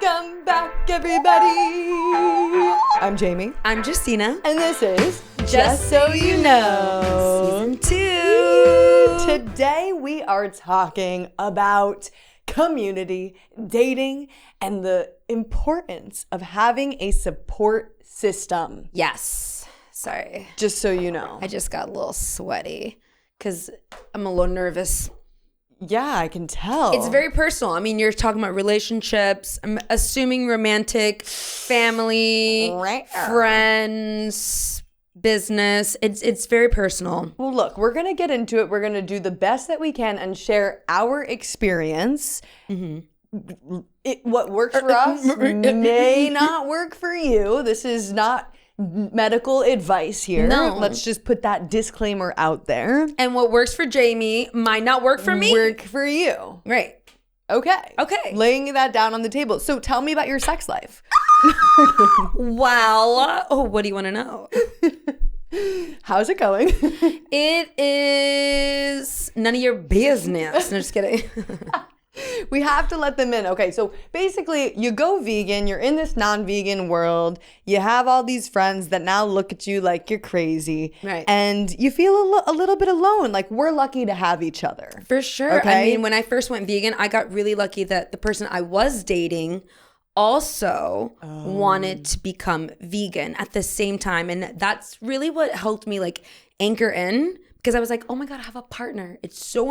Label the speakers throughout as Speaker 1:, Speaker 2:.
Speaker 1: Welcome back, everybody. I'm Jamie.
Speaker 2: I'm Justina.
Speaker 1: And this is Just So You Know.
Speaker 2: Season 2.
Speaker 1: Today we are talking about community, dating, and the importance of having a support system.
Speaker 2: Yes. Sorry.
Speaker 1: Just so you know.
Speaker 2: I just got a little sweaty because I'm a little nervous.
Speaker 1: Yeah, I can tell.
Speaker 2: It's very personal. I mean, you're talking about relationships. I'm assuming romantic, family, friends, business. It's very personal.
Speaker 1: Well, look, we're going to get into it. We're going to do the best that we can and share our experience. Mm-hmm. What works for us may not work for you. This is not medical advice here.
Speaker 2: No.
Speaker 1: Let's just put that disclaimer out there.
Speaker 2: And what works for Jamie might not work for me.
Speaker 1: Work for you.
Speaker 2: Right.
Speaker 1: Okay.
Speaker 2: Okay.
Speaker 1: Laying that down on the table. So tell me about your sex life.
Speaker 2: Well, what do you want to know?
Speaker 1: How's it going?
Speaker 2: It is none of your business. No, just kidding.
Speaker 1: We have to let them in. Okay, so basically you go vegan, you're in this non-vegan world, you have all these friends that now look at you like you're crazy.
Speaker 2: Right.
Speaker 1: And you feel a little bit alone. Like, we're lucky to have each other.
Speaker 2: For sure.
Speaker 1: Okay?
Speaker 2: I mean, when I first went vegan, I got really lucky that the person I was dating also wanted to become vegan at the same time. And that's really what helped me like anchor in, because I was like, oh my God, I have a partner. It's so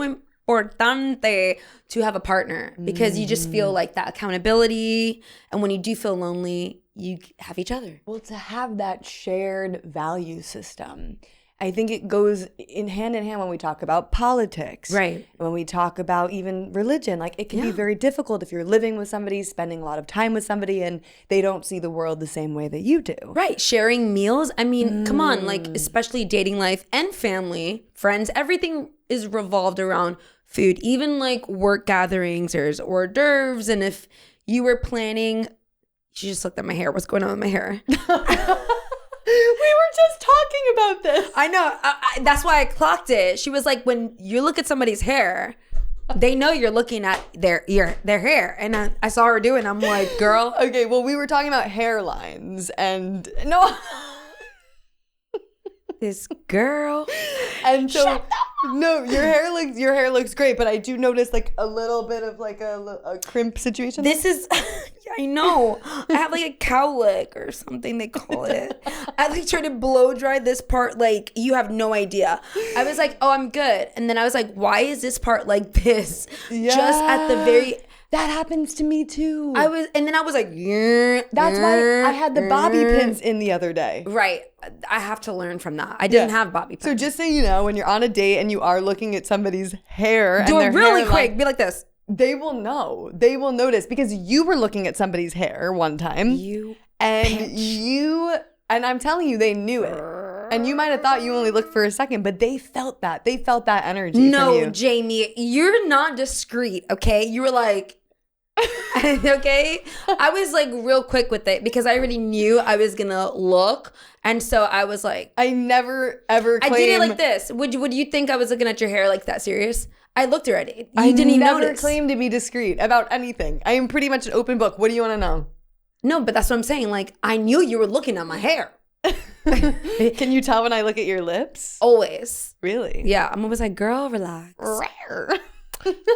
Speaker 2: importante to have a partner because you just feel like that accountability. And when you do feel lonely, you have each other.
Speaker 1: Well, to have that shared value system, I think it goes in hand when we talk about politics.
Speaker 2: Right.
Speaker 1: When we talk about even religion, like it can be very difficult if you're living with somebody, spending a lot of time with somebody, and they don't see the world the same way that you do.
Speaker 2: Right. Sharing meals. I mean, come on, like especially dating life and family, friends, everything is revolved around food. Even like work gatherings, there's hors d'oeuvres. And if you were planning, she just looked at my hair. What's going on with my hair?
Speaker 1: We were just talking about this.
Speaker 2: I know. That's why I clocked it. She was like, when you look at somebody's hair, they know you're looking at their hair. And I saw her do it, and I'm like, girl.
Speaker 1: Okay, well, we were talking about hairlines, and no.
Speaker 2: This girl.
Speaker 1: And so, no, your hair looks great, but I do notice like a little bit of like a crimp situation.
Speaker 2: This is, I know. I have like a cowlick or something they call it. I like tried to blow dry this part, like you have no idea. I was like, oh, I'm good. And then I was like, why is this part like this?
Speaker 1: Yeah.
Speaker 2: Just at the very...
Speaker 1: That happens to me too.
Speaker 2: And then I was like,
Speaker 1: that's why I had the bobby pins in the other day.
Speaker 2: Right. I have to learn from that. I didn't have bobby pins.
Speaker 1: So just so you know, when you're on a date and you are looking at somebody's hair,
Speaker 2: do
Speaker 1: and
Speaker 2: it
Speaker 1: their
Speaker 2: really
Speaker 1: hairline,
Speaker 2: quick. Be like this.
Speaker 1: They will know. They will notice because you were looking at somebody's hair one time. And I'm telling you, they knew it. And you might have thought you only looked for a second, but they felt that. They felt that energy from you.
Speaker 2: No, Jamie, you're not discreet, okay? You were like, okay? I was like real quick with it because I already knew I was going to look. And so I was like.
Speaker 1: I never, ever claim.
Speaker 2: I did it like this. Would you think I was looking at your hair like that serious? I looked already. You didn't even notice. I never
Speaker 1: claim to be discreet about anything. I am pretty much an open book. What do you want to know?
Speaker 2: No, but that's what I'm saying. Like, I knew you were looking at my hair.
Speaker 1: Can you tell when I look at your lips?
Speaker 2: Always.
Speaker 1: Really?
Speaker 2: Yeah. I'm always like, girl, relax.
Speaker 1: Rare.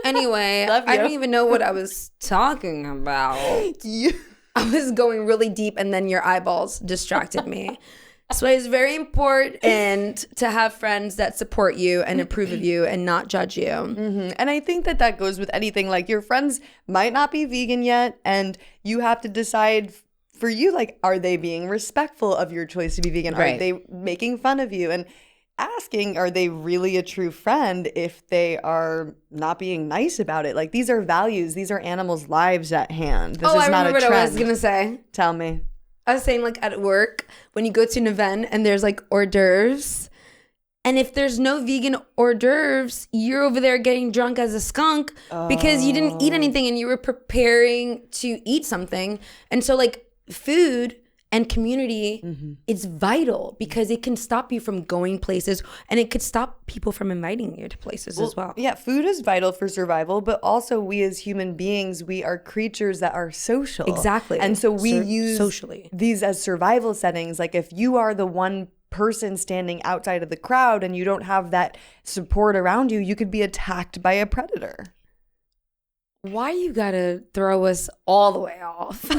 Speaker 2: Anyway, I don't even know what I was talking about. I was going really deep and then your eyeballs distracted me. So it's very important to have friends that support you and approve of you and not judge you.
Speaker 1: Mm-hmm. And I think that goes with anything. Like, your friends might not be vegan yet, and you have to decide for you, like, are they being respectful of your choice to be vegan? Right. Are they making fun of you? And asking, are they really a true friend if they are not being nice about it? Like, these are values. These are animals' lives at hand. This is not a trend.
Speaker 2: I remember what I was going to say.
Speaker 1: Tell me.
Speaker 2: I was saying, like, at work, when you go to an event and there's, like, hors d'oeuvres, and if there's no vegan hors d'oeuvres, you're over there getting drunk as a skunk because you didn't eat anything and you were preparing to eat something. And so, like, food And community is vital because it can stop you from going places, and it could stop people from inviting you to places as well.
Speaker 1: Yeah, food is vital for survival, but also we as human beings, we are creatures that are social.
Speaker 2: Exactly.
Speaker 1: And so we use
Speaker 2: socially
Speaker 1: these as survival settings. Like if you are the one person standing outside of the crowd and you don't have that support around you, you could be attacked by a predator.
Speaker 2: Why you gotta throw us all the way off?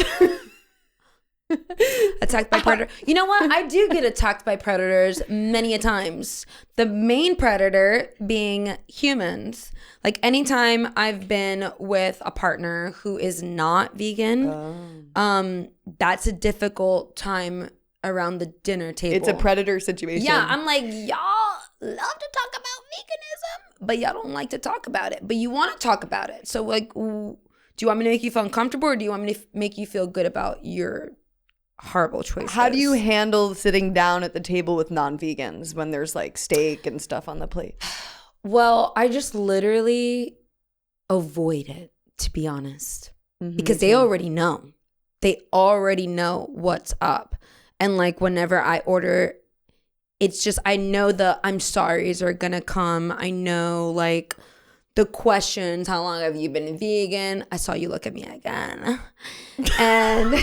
Speaker 2: Attacked by predator. You know what? I do get attacked by predators many a times. The main predator being humans. Like anytime I've been with a partner who is not vegan, that's a difficult time around the dinner table.
Speaker 1: It's a predator situation.
Speaker 2: Yeah, I'm like, y'all love to talk about veganism, but y'all don't like to talk about it. But you want to talk about it. So like, do you want me to make you feel uncomfortable, or do you want me to make you feel good about your horrible choices?
Speaker 1: How do you handle sitting down at the table with non-vegans when there's like steak and stuff on the plate?
Speaker 2: Well, I just literally avoid it, to be honest, because they already know. They already know what's up. And like whenever I order, it's just, I know the I'm sorry's are gonna come. I know like the questions, how long have you been vegan? I saw you look at me again. And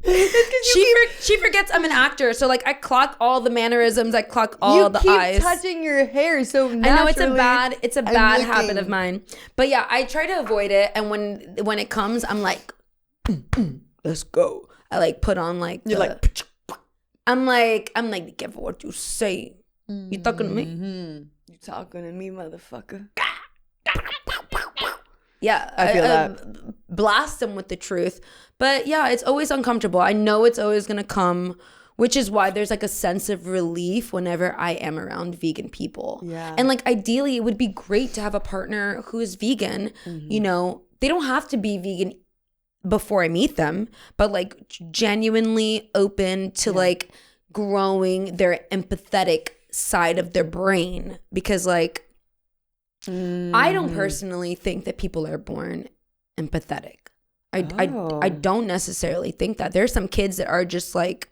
Speaker 2: she forgets I'm an actor, so like I clock all the mannerisms, I clock all the eyes.
Speaker 1: You keep touching your hair so naturally.
Speaker 2: I know it's a bad habit of mine, but yeah, I try to avoid it. And when it comes, I'm like, let's go. I like put on like I'm like be careful what you say. You talking to me?
Speaker 1: You talking to me, motherfucker?
Speaker 2: Yeah,
Speaker 1: I feel that.
Speaker 2: Blast them with the truth. But yeah, it's always uncomfortable. I know it's always going to come, which is why there's like a sense of relief whenever I am around vegan people.
Speaker 1: Yeah.
Speaker 2: And like ideally, it would be great to have a partner who is vegan. You know, they don't have to be vegan before I meet them, but like genuinely open to like growing their empathetic side of their brain. Because like, I don't personally think that people are born empathetic. I don't necessarily think that. There's some kids that are just like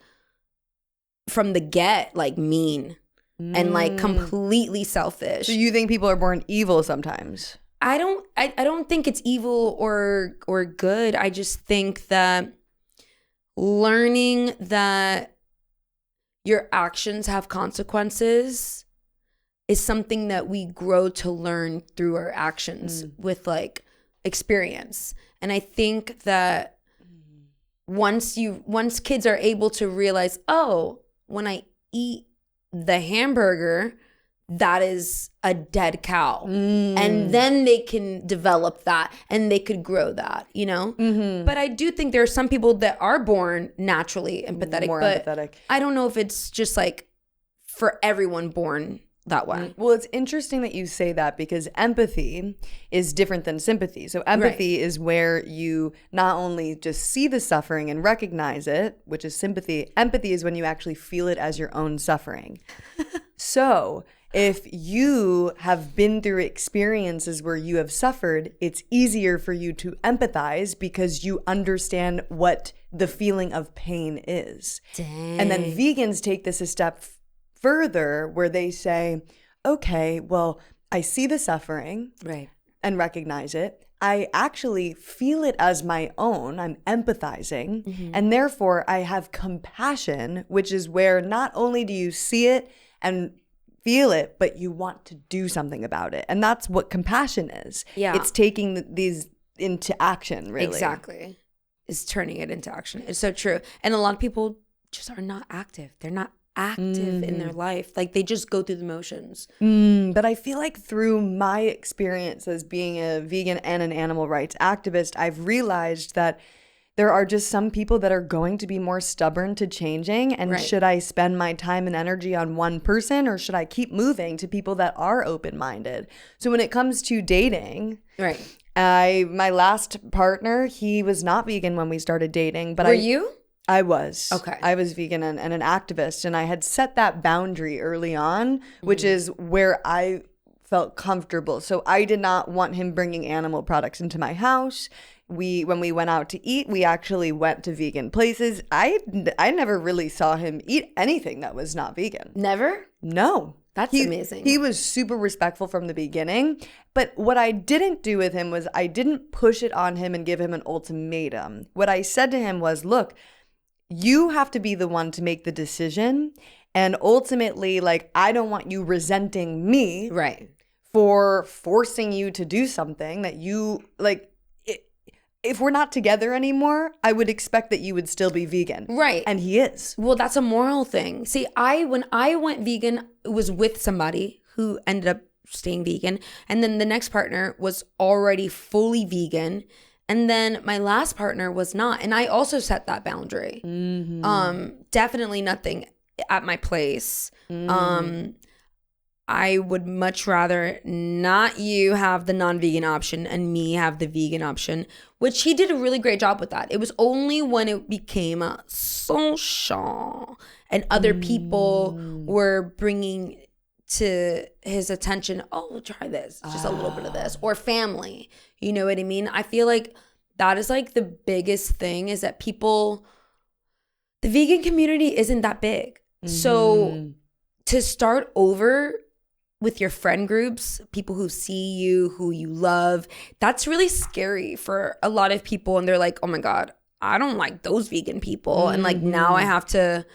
Speaker 2: from the get like mean and like completely selfish.
Speaker 1: So you think people are born evil sometimes?
Speaker 2: I don't think it's evil or good. I just think that learning that your actions have consequences is something that we grow to learn through our actions with like experience. And I think that once kids are able to realize, oh, when I eat the hamburger, that is a dead cow. And then they can develop that and they could grow that, you know? But I do think there are some people that are born naturally empathetic.
Speaker 1: More
Speaker 2: but
Speaker 1: empathetic.
Speaker 2: I don't know if it's just like for everyone born that way.
Speaker 1: Well, it's interesting that you say that because empathy is different than sympathy. So empathy is where you not only just see the suffering and recognize it, which is sympathy. Empathy is when you actually feel it as your own suffering. So if you have been through experiences where you have suffered, it's easier for you to empathize because you understand what the feeling of pain is.
Speaker 2: Dang.
Speaker 1: And then vegans take this a step further where they say, okay, well, I see the suffering and recognize it. I actually feel it as my own. I'm empathizing. And therefore, I have compassion, which is where not only do you see it and feel it, but you want to do something about it. And that's what compassion is.
Speaker 2: Yeah.
Speaker 1: It's taking these into action, really.
Speaker 2: Exactly. It's turning it into action. It's so true. And a lot of people just are not active. They're not active in their life. Like they just go through the motions.
Speaker 1: But I feel like through my experience as being a vegan and an animal rights activist, I've realized that there are just some people that are going to be more stubborn to changing. And should I spend my time and energy on one person, or should I keep moving to people that are open-minded? So when it comes to dating, my last partner, he was not vegan when we started dating. But
Speaker 2: Were you?
Speaker 1: I was.
Speaker 2: Okay.
Speaker 1: I was vegan and an activist, and I had set that boundary early on, which is where I felt comfortable. So I did not want him bringing animal products into my house. when we went out to eat, we actually went to vegan places. I never really saw him eat anything that was not vegan.
Speaker 2: Never?
Speaker 1: No.
Speaker 2: That's amazing.
Speaker 1: He was super respectful from the beginning. But what I didn't do with him was I didn't push it on him and give him an ultimatum. What I said to him was, look, you have to be the one to make the decision. And ultimately, like, I don't want you resenting me for forcing you to do something that you, like, if we're not together anymore, I would expect that you would still be vegan.
Speaker 2: Right.
Speaker 1: And he is.
Speaker 2: Well, that's a moral thing. See, when I went vegan, it was with somebody who ended up staying vegan. And then the next partner was already fully vegan. And then my last partner was not. And I also set that boundary. Definitely nothing at my place. I would much rather not you have the non-vegan option and me have the vegan option, which he did a really great job with that. It was only when it became a social and other people were bringing to his attention, oh, try this, just a little bit of this, or family. You know what I mean? I feel like that is like the biggest thing is that the vegan community isn't that big. So to start over with your friend groups, people who see you, who you love, that's really scary for a lot of people. And they're like, oh my God, I don't like those vegan people. And like now I have to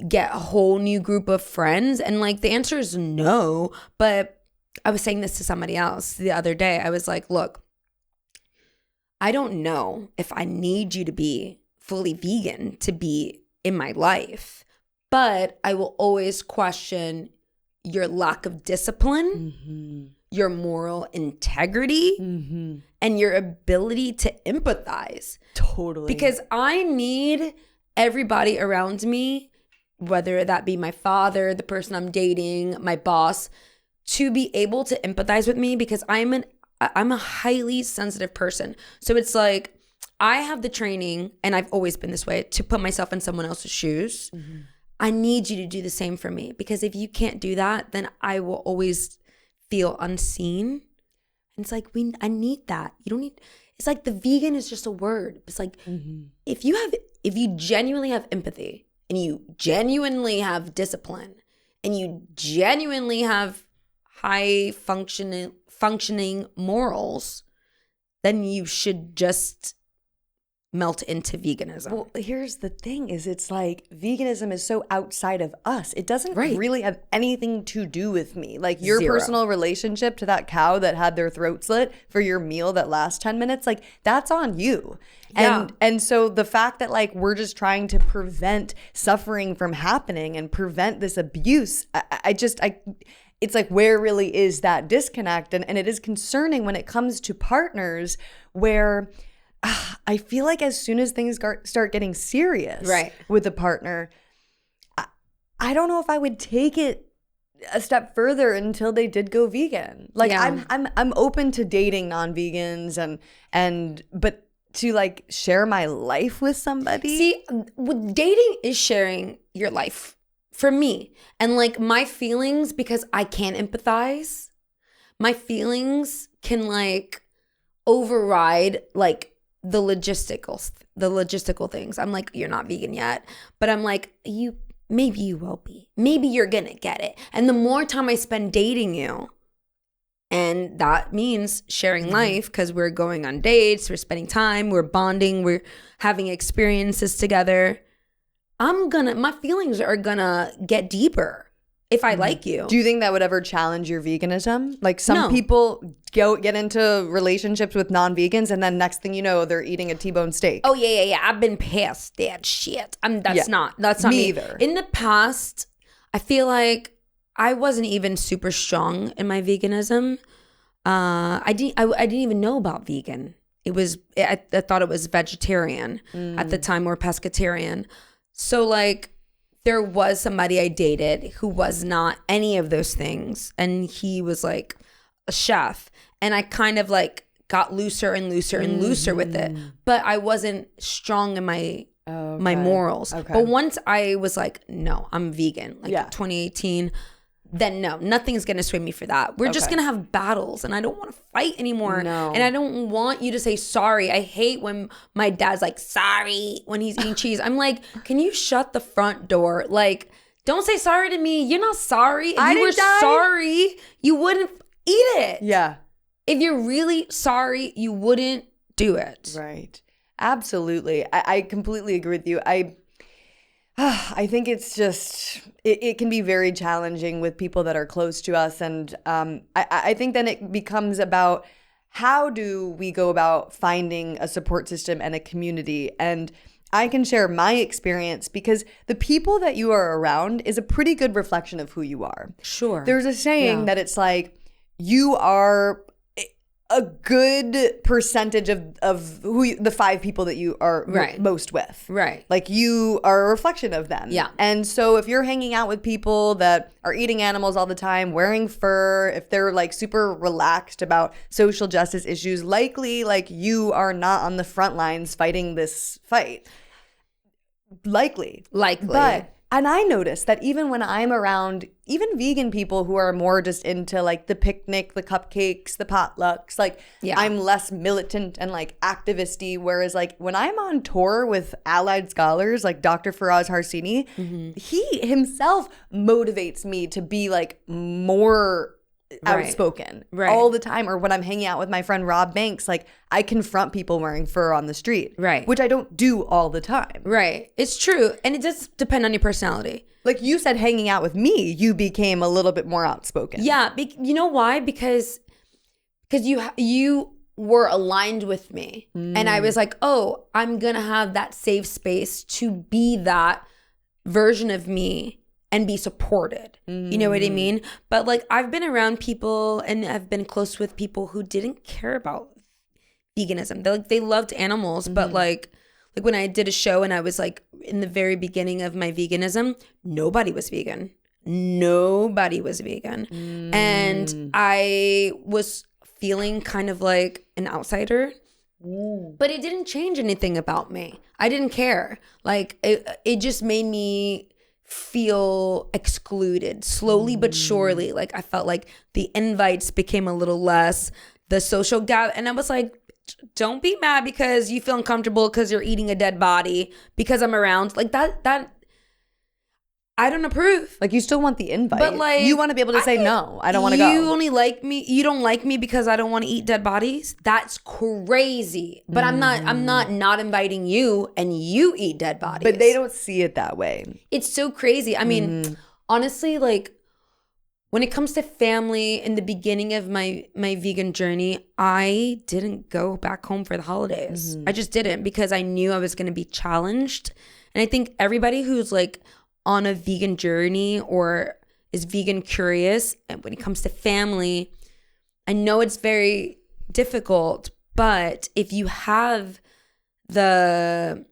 Speaker 2: get a whole new group of friends. And like the answer is no. But I was saying this to somebody else the other day. I was like, look, I don't know if I need you to be fully vegan to be in my life, but I will always question your lack of discipline, your moral integrity, and your ability to empathize.
Speaker 1: Totally.
Speaker 2: Because I need everybody around me, whether that be my father, the person I'm dating, my boss, to be able to empathize with me because I'm a highly sensitive person. So it's like I have the training, and I've always been this way, to put myself in someone else's shoes. I need you to do the same for me because if you can't do that, then I will always feel unseen. And it's like, I need that. You don't need, it's like the vegan is just a word. It's like, if you genuinely have empathy and you genuinely have discipline and you genuinely have high functioning morals, then you should just melt into veganism.
Speaker 1: Well, here's the thing is it's like veganism is so outside of us. It doesn't really have anything to do with me. Like your personal relationship to that cow that had their throat slit for your meal that lasts 10 minutes, like that's on you. And so the fact that like we're just trying to prevent suffering from happening and prevent this abuse, it's like, where really is that disconnect? And it is concerning when it comes to partners where I feel like as soon as things start getting serious with a partner, I don't know if I would take it a step further until they did go vegan. Like I'm open to dating non-vegans but to like share my life with somebody.
Speaker 2: See, dating is sharing your life for me. And like my feelings, because I can't empathize, my feelings can like override like the logistical things. I'm like, you're not vegan yet, but I'm like, maybe you will be. Maybe you're gonna get it. And the more time I spend dating you, and that means sharing life because we're going on dates, we're spending time, we're bonding, we're having experiences together. My feelings are gonna get deeper if I like you.
Speaker 1: Do you think that would ever challenge your veganism? Like some people get into relationships with non-vegans and then next thing you know, they're eating a T-bone steak.
Speaker 2: Oh yeah. I've been past that shit. That's not me
Speaker 1: either.
Speaker 2: In the past, I feel like I wasn't even super strong in my veganism. I didn't even know about vegan. I thought it was vegetarian at the time, or pescatarian. So like there was somebody I dated who was not any of those things, and he was like a chef, and I kind of like got looser and looser and looser with it, but I wasn't strong in my morals. But once I was like, no, I'm vegan, like 2018, then no, nothing's going to sway me for that. We're just going to have battles, and I don't want to fight anymore.
Speaker 1: No.
Speaker 2: And I don't want you to say sorry. I hate when my dad's like, sorry, when he's eating cheese. I'm like, can you shut the front door? Like, don't say sorry to me. You're not sorry. If you were sorry, you wouldn't eat it.
Speaker 1: Yeah.
Speaker 2: If you're really sorry, you wouldn't do it.
Speaker 1: Right. Absolutely. I completely agree with you. I think it's just, it can be very challenging with people that are close to us. And I think then it becomes about how do we go about finding a support system and a community. And I can share my experience because the people that you are around is a pretty good reflection of who you are.
Speaker 2: Sure.
Speaker 1: There's a saying that it's like, you are a good percentage of the 5 people that you are most with.
Speaker 2: Right.
Speaker 1: Like you are a reflection of them.
Speaker 2: Yeah.
Speaker 1: And so if you're hanging out with people that are eating animals all the time, wearing fur, if they're like super relaxed about social justice issues, likely like you are not on the front lines fighting this fight. Likely. And I noticed that even when I'm around even vegan people who are more just into like the picnic, the cupcakes, the potlucks, like I'm less militant and like activist-y. Whereas like when I'm on tour with allied scholars like Dr. Faraz Harsini, he himself motivates me to be like more outspoken all the time. Or when I'm hanging out with my friend Rob Banks, like I confront people wearing fur on the street, which I don't do all the time.
Speaker 2: Right. It's true. And it does depend on your personality.
Speaker 1: Like you said, hanging out with me, you became a little bit more outspoken.
Speaker 2: Yeah. You know why? Because you were aligned with me. And I was like, oh, I'm going to have that safe space to be that version of me and be supported. You know what I mean? But like I've been around people and I've been close with people who didn't care about veganism. They loved animals, but like when I did a show and I was like in the very beginning of my veganism, nobody was vegan. Nobody was vegan. And I was feeling kind of like an outsider. But it didn't change anything about me. I didn't care. Like it just made me feel excluded slowly but surely. Like I felt like the invites became a little less, the social gather, and I was like, don't be mad because you feel uncomfortable because you're eating a dead body because I'm around. Like that I don't approve.
Speaker 1: Like you still want the invite,
Speaker 2: but like
Speaker 1: you want to be able to say no, I don't want to go.
Speaker 2: You only like me. You don't like me because I don't want to eat dead bodies. That's crazy. But I'm not inviting you, and you eat dead bodies.
Speaker 1: But they don't see it that way.
Speaker 2: It's so crazy. I mean, honestly, like when it comes to family, in the beginning of my vegan journey, I didn't go back home for the holidays. I just didn't because I knew I was going to be challenged. And I think everybody who's like on a vegan journey or is vegan curious, and when it comes to family, I know it's very difficult, but if you have the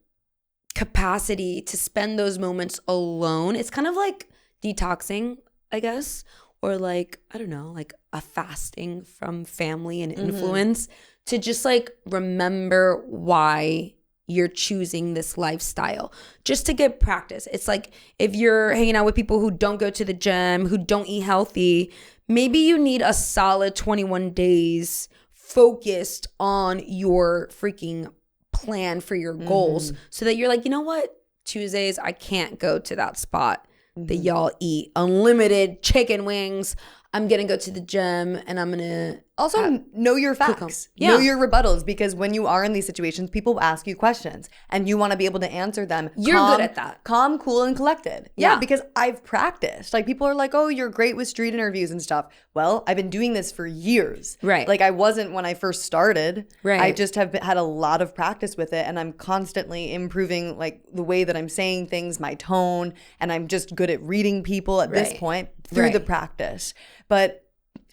Speaker 2: capacity to spend those moments alone, it's kind of like detoxing, I guess, or like, I don't know, like a fasting from family and influence to just like remember why you're choosing this lifestyle just to get practice. It's like if you're hanging out with people who don't go to the gym, who don't eat healthy, maybe you need a solid 21 days focused on your freaking plan for your goals so that you're like, you know what? Tuesdays, I can't go to that spot that y'all eat unlimited chicken wings. I'm going to go to the gym and I'm going to
Speaker 1: also know your facts, know your rebuttals, because when you are in these situations, people will ask you questions and you want to be able to answer them.
Speaker 2: You're good at that.
Speaker 1: Calm, cool, and collected. Yeah, because I've practiced. Like people are like, oh, you're great with street interviews and stuff. Well, I've been doing this for years.
Speaker 2: Right.
Speaker 1: Like I wasn't when I first started.
Speaker 2: Right.
Speaker 1: I just have had a lot of practice with it, and I'm constantly improving like the way that I'm saying things, my tone, and I'm just good at reading people at this point through the practice. But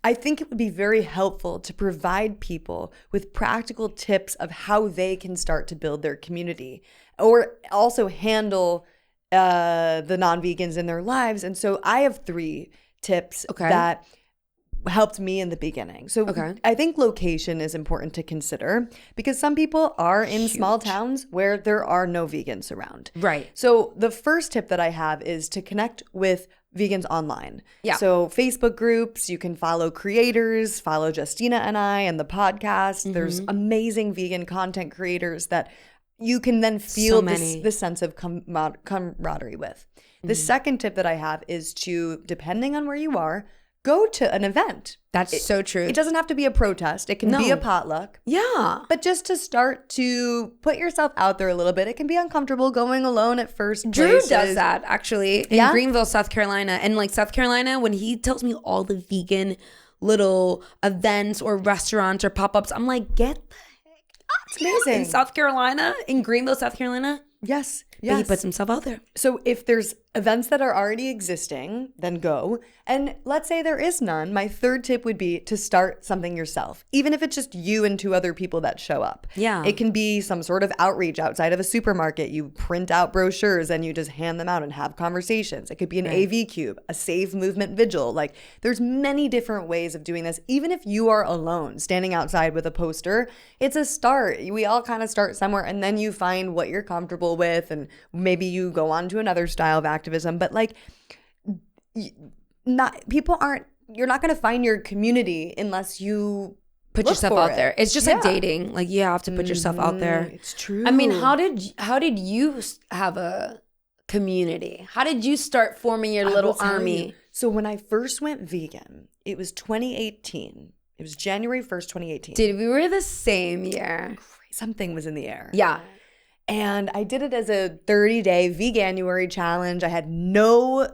Speaker 1: I think it would be very helpful to provide people with practical tips of how they can start to build their community or also handle the non-vegans in their lives. And so I have 3 tips that helped me in the beginning. So I think location is important to consider because some people are in small towns where there are no vegans around.
Speaker 2: Right.
Speaker 1: So the first tip that I have is to connect with vegans online.
Speaker 2: Yeah.
Speaker 1: So Facebook groups, you can follow creators, follow Justina and I and the podcast. There's amazing vegan content creators that you can then feel this sense of camaraderie with. The second tip that I have is to, depending on where you are, go to an event.
Speaker 2: That's so true.
Speaker 1: It doesn't have to be a protest. It can be a potluck.
Speaker 2: Yeah.
Speaker 1: But just to start to put yourself out there a little bit. It can be uncomfortable going alone at first.
Speaker 2: Drew does that, actually, in Greenville, South Carolina. And like South Carolina, when he tells me all the vegan little events or restaurants or pop-ups, I'm like, get the heck out. It's amazing. In South Carolina, in Greenville, South Carolina.
Speaker 1: Yes.
Speaker 2: But he puts himself out there.
Speaker 1: So if there's events that are already existing, then go. And let's say there is none. My third tip would be to start something yourself, even if it's just you and 2 other people that show up.
Speaker 2: Yeah.
Speaker 1: It can be some sort of outreach outside of a supermarket. You print out brochures and you just hand them out and have conversations. It could be an AV cube, a Save Movement vigil. Like there's many different ways of doing this. Even if you are alone, standing outside with a poster, it's a start. We all kind of start somewhere and then you find what you're comfortable with and maybe you go on to another style of activism. But like you're not going to find your community unless you
Speaker 2: put yourself out there. It's just like dating. Like you have to put yourself out there.
Speaker 1: It's true.
Speaker 2: I mean, how did you have a community? How did you start forming your little army?
Speaker 1: So when I first went vegan, it was 2018. It was January 1st, 2018.
Speaker 2: Dude, we were the same year.
Speaker 1: Something was in the air.
Speaker 2: Yeah.
Speaker 1: And I did it as a 30-day Veganuary challenge. I had no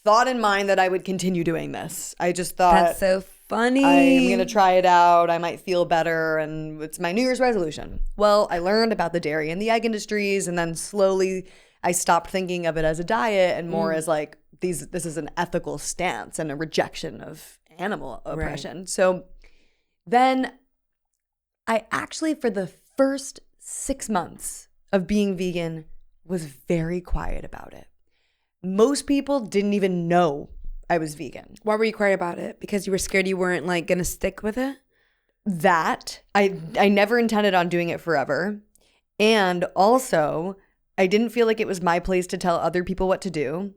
Speaker 1: thought in mind that I would continue doing this. I just thought,
Speaker 2: that's so funny.
Speaker 1: I'm going to try it out. I might feel better. And it's my New Year's resolution. Well, I learned about the dairy and the egg industries. And then slowly I stopped thinking of it as a diet and more as like, this is an ethical stance and a rejection of animal oppression. Right. So then I actually, for the first 6 months of being vegan, was very quiet about it. Most people didn't even know I was vegan.
Speaker 2: Why were you quiet about it? Because you were scared you weren't like gonna stick with it?
Speaker 1: That I never intended on doing it forever. And also I didn't feel like it was my place to tell other people what to do.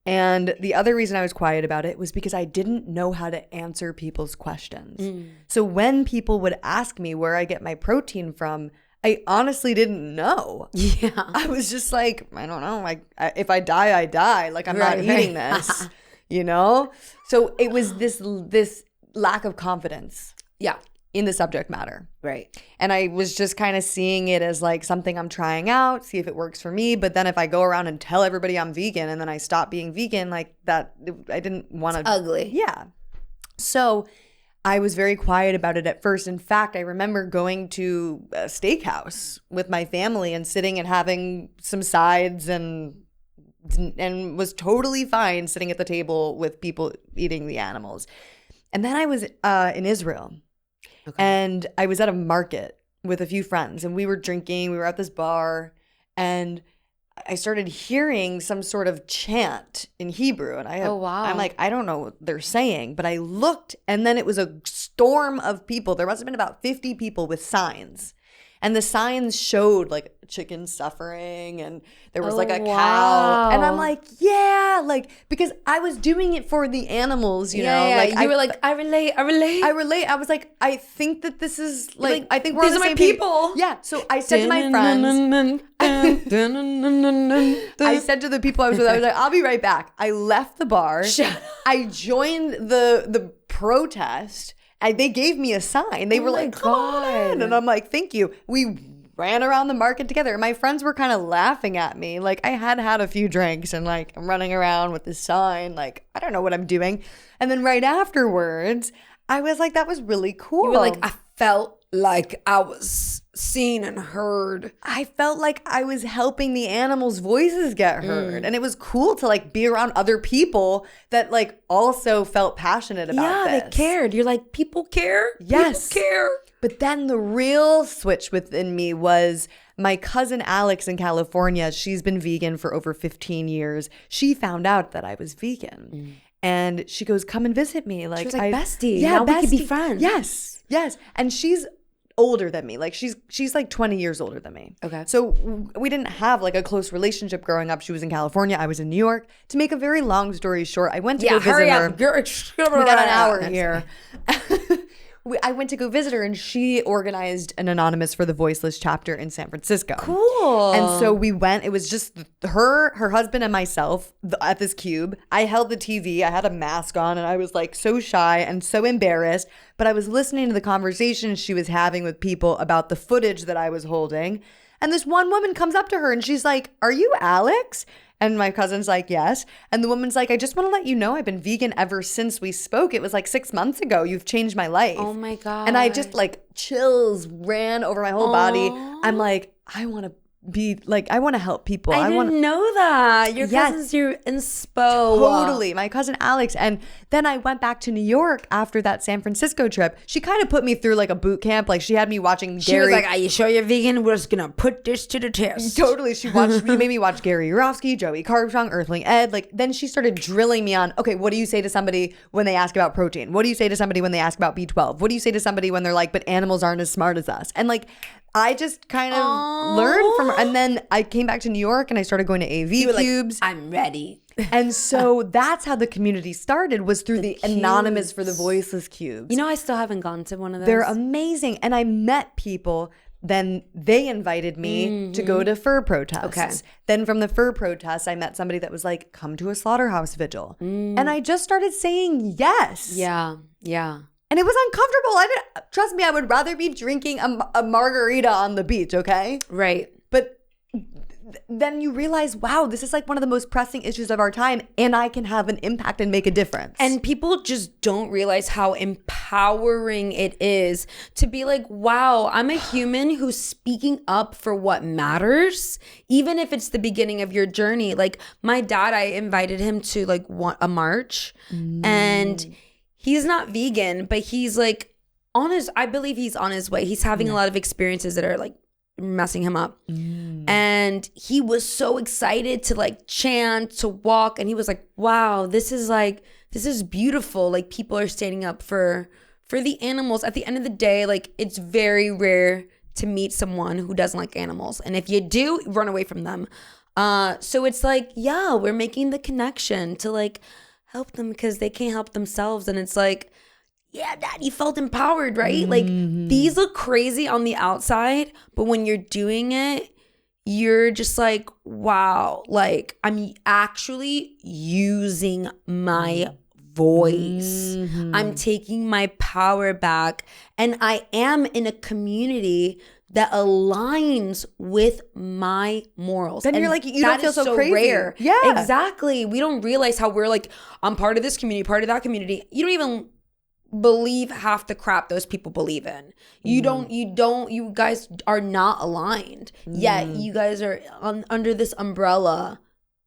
Speaker 1: And the other reason I was quiet about it was because I didn't know how to answer people's questions. So when people would ask me where I get my protein from, I honestly didn't know.
Speaker 2: Yeah.
Speaker 1: I was just like, I don't know. Like, if I die, I die. Like, I'm not eating this, you know? So it was this lack of confidence.
Speaker 2: Yeah.
Speaker 1: In the subject matter.
Speaker 2: Right.
Speaker 1: And I was just kind of seeing it as like something I'm trying out, see if it works for me. But then if I go around and tell everybody I'm vegan and then I stop being vegan, like that, I didn't want to.
Speaker 2: It's ugly.
Speaker 1: Yeah. So I was very quiet about it at first. In fact, I remember going to a steakhouse with my family and sitting and having some sides and was totally fine sitting at the table with people eating the animals. And then I was in Israel. Okay. And I was at a market with a few friends and we were drinking. We were at this bar and I started hearing some sort of chant in Hebrew. And I'm like, I don't know what they're saying. But I looked and then it was a storm of people. There must have been about 50 people with signs. And the signs showed like chicken suffering and there was like a cow. And I'm like, yeah, like, because I was doing it for the animals, you know?
Speaker 2: Yeah.
Speaker 1: Like,
Speaker 2: you were like, I relate.
Speaker 1: I was like, I think that this is like I think we're
Speaker 2: these
Speaker 1: on the
Speaker 2: are
Speaker 1: same
Speaker 2: my people.
Speaker 1: Yeah. So I said to my friends, I said to the people I was with, I was like, I'll be right back. I left the bar. I joined the protest. They gave me a sign. They were like, come on in. And I'm like, thank you. We ran around the market together. And my friends were kind of laughing at me. Like I had a few drinks and like I'm running around with this sign. Like, I don't know what I'm doing. And then right afterwards, I was like, that was really cool.
Speaker 2: You were like, I felt like I was seen and heard.
Speaker 1: I felt like I was helping the animals' voices get heard. And it was cool to like be around other people that like also felt passionate about this.
Speaker 2: Yeah, they cared. You're like, people care?
Speaker 1: Yes.
Speaker 2: People care.
Speaker 1: But then the real switch within me was my cousin Alex in California. She's been vegan for over 15 years. She found out that I was vegan. And she goes, come and visit me. Like,
Speaker 2: she was like, bestie.
Speaker 1: Yeah,
Speaker 2: now
Speaker 1: bestie.
Speaker 2: we could be friends.
Speaker 1: Yes. And she's older than me. Like she's like 20 years older than me.
Speaker 2: Okay.
Speaker 1: So we didn't have like a close relationship growing up. She was in California. I was in New York. To make a very long story short, I went to go visit her. We got an hour here. I went to go visit her, and she organized an Anonymous for the Voiceless chapter in San Francisco.
Speaker 2: Cool.
Speaker 1: And so we went. It was just her husband, and myself at this cube. I held the TV. I had a mask on, and I was like so shy and so embarrassed. But I was listening to the conversations she was having with people about the footage that I was holding. And this one woman comes up to her, and she's like, "Are you Alex?" And my cousin's like, yes. And the woman's like, I just want to let you know I've been vegan ever since we spoke. It was like 6 months ago. You've changed my life.
Speaker 2: Oh my God.
Speaker 1: And I just like chills ran over my whole body. I'm like, I want to be like, I want to help people.
Speaker 2: I didn't know that. Your cousin's your inspo.
Speaker 1: Totally. My cousin Alex. And then I went back to New York after that San Francisco trip. She kind of put me through like a boot camp. Like she had me watching Gary.
Speaker 2: She was like, are you sure you're vegan? We're just going to put this to the test.
Speaker 1: Totally. She made me watch Gary Yourofsky, Joey Carbstrong, Earthling Ed. Like then she started drilling me on, okay, what do you say to somebody when they ask about protein? What do you say to somebody when they ask about B12? What do you say to somebody when they're like, but animals aren't as smart as us? And like, I just kind of learned from her. And then I came back to New York and I started going to AV cubes.
Speaker 2: Like, I'm ready.
Speaker 1: And so that's how the community started, was through the Anonymous for the Voiceless cubes.
Speaker 2: You know, I still haven't gone to one of those.
Speaker 1: They're amazing. And I met people. Then they invited me to go to fur protests.
Speaker 2: Okay.
Speaker 1: Then from the fur protests, I met somebody that was like, come to a slaughterhouse vigil. And I just started saying yes.
Speaker 2: Yeah.
Speaker 1: And it was uncomfortable. Trust me, I would rather be drinking a margarita on the beach, okay?
Speaker 2: Right.
Speaker 1: But then you realize, wow, this is like one of the most pressing issues of our time, and I can have an impact and make a difference.
Speaker 2: And people just don't realize how empowering it is to be like, wow, I'm a human who's speaking up for what matters, even if it's the beginning of your journey. Like my dad, I invited him to like a march, and he's not vegan, but he's like I believe he's on his way. He's having a lot of experiences that are like messing him up. And he was so excited to like chant, to walk. And he was like, wow, this is beautiful. Like people are standing up for the animals. At the end of the day, like it's very rare to meet someone who doesn't like animals. And if you do, run away from them. So it's like, yeah, we're making the connection to like help them because they can't help themselves. And it's like, yeah, Dad, you felt empowered, right? Like these look crazy on the outside, but when you're doing it, you're just like, wow, like I'm actually using my voice. I'm taking my power back, and I am in a community that aligns with my morals.
Speaker 1: Then you're like, you don't feel so crazy.
Speaker 2: Rare.
Speaker 1: Yeah,
Speaker 2: exactly. We don't realize how we're like, I'm part of this community, part of that community. You don't even believe half the crap those people believe in. You guys are not aligned. Yet you guys are under this umbrella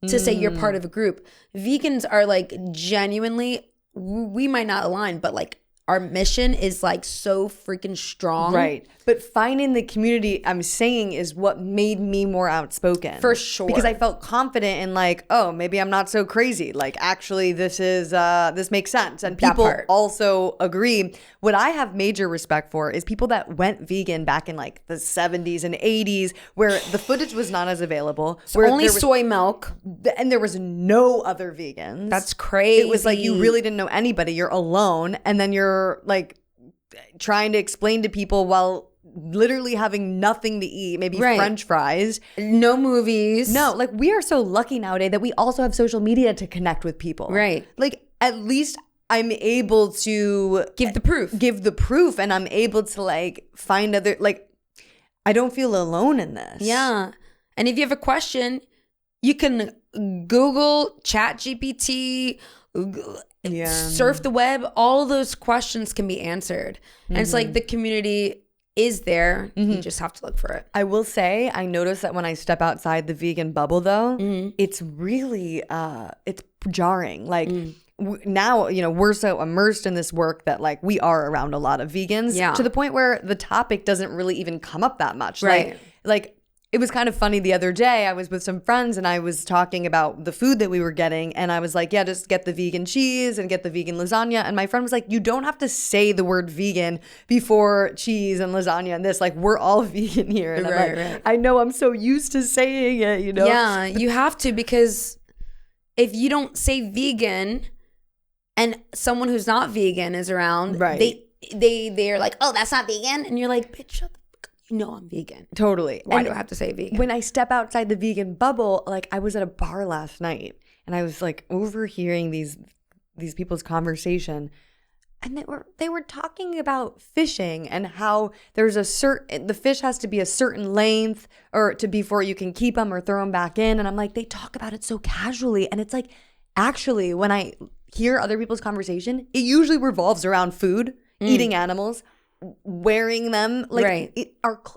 Speaker 2: to say you're part of a group. Vegans are like genuinely, we might not align, but like our mission is like so freaking strong.
Speaker 1: Right. But finding the community, I'm saying, is what made me more outspoken.
Speaker 2: For sure.
Speaker 1: Because I felt confident in like, oh, maybe I'm not so crazy. Like, actually, this makes sense. And people also agree. What I have major respect for is people that went vegan back in like the 70s and 80s, where the footage was not as available.
Speaker 2: So
Speaker 1: where
Speaker 2: only soy milk.
Speaker 1: And there was no other vegans.
Speaker 2: That's crazy.
Speaker 1: It was like you really didn't know anybody. You're alone. And then you're like trying to explain to people while literally having nothing to eat, maybe French fries.
Speaker 2: No movies.
Speaker 1: No, like we are so lucky nowadays that we also have social media to connect with people.
Speaker 2: Right.
Speaker 1: Like at least I'm able to
Speaker 2: give the proof
Speaker 1: and I'm able to like find other, like I don't feel alone in this.
Speaker 2: Yeah. And if you have a question, you can Google, ChatGPT, surf the web. All those questions can be answered. And it's like the community is there. You just have to look for it.
Speaker 1: I will say, I notice that when I step outside the vegan bubble though, it's really, it's jarring. Like now, you know, we're so immersed in this work that like we are around a lot of vegans to the point where the topic doesn't really even come up that much.
Speaker 2: Right.
Speaker 1: Like it was kind of funny the other day. I was with some friends and I was talking about the food that we were getting. And I was like, yeah, just get the vegan cheese and get the vegan lasagna. And my friend was like, you don't have to say the word vegan before cheese and lasagna and this. Like, we're all vegan here. And right. I know, I'm so used to saying it, you know?
Speaker 2: Yeah, you have to, because if you don't say vegan and someone who's not vegan is around,
Speaker 1: right.
Speaker 2: they're like, oh, that's not vegan. And you're like, bitch, shut the fuck up. You know I'm vegan.
Speaker 1: Totally.
Speaker 2: Why do I have to say vegan?
Speaker 1: When I step outside the vegan bubble, like I was at a bar last night and I was like overhearing these people's conversation. And they were talking about fishing and how there's the fish has to be a certain length or before you can keep them or throw them back in. And I'm like, they talk about it so casually. And it's like, actually, when I hear other people's conversation, it usually revolves around food, eating animals, wearing them. Like
Speaker 2: right.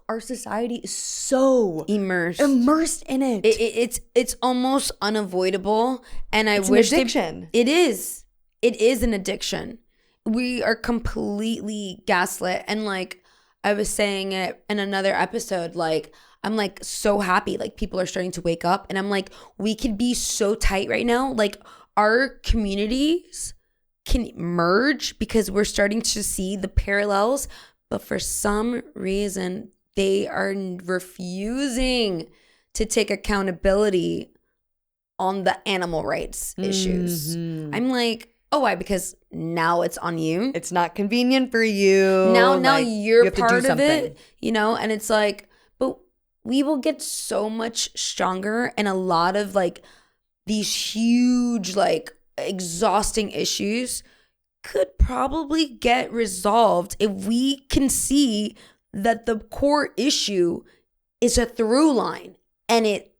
Speaker 1: Our society is so
Speaker 2: immersed
Speaker 1: in it.
Speaker 2: It's almost unavoidable. And
Speaker 1: it's wish an addiction.
Speaker 2: It is an addiction. We are completely gaslit. And like I was saying it in another episode, like I'm like so happy like people are starting to wake up, and I'm like, we could be so tight right now. Like our communities can merge because we're starting to see the parallels, but for some reason they are refusing to take accountability on the animal rights issues. I'm like, oh, why? Because now it's on you.
Speaker 1: It's not convenient for you.
Speaker 2: Now you're part of it, you know? And it's like, but we will get so much stronger, and a lot of like these huge, like exhausting issues could probably get resolved if we can see that the core issue is a through line and it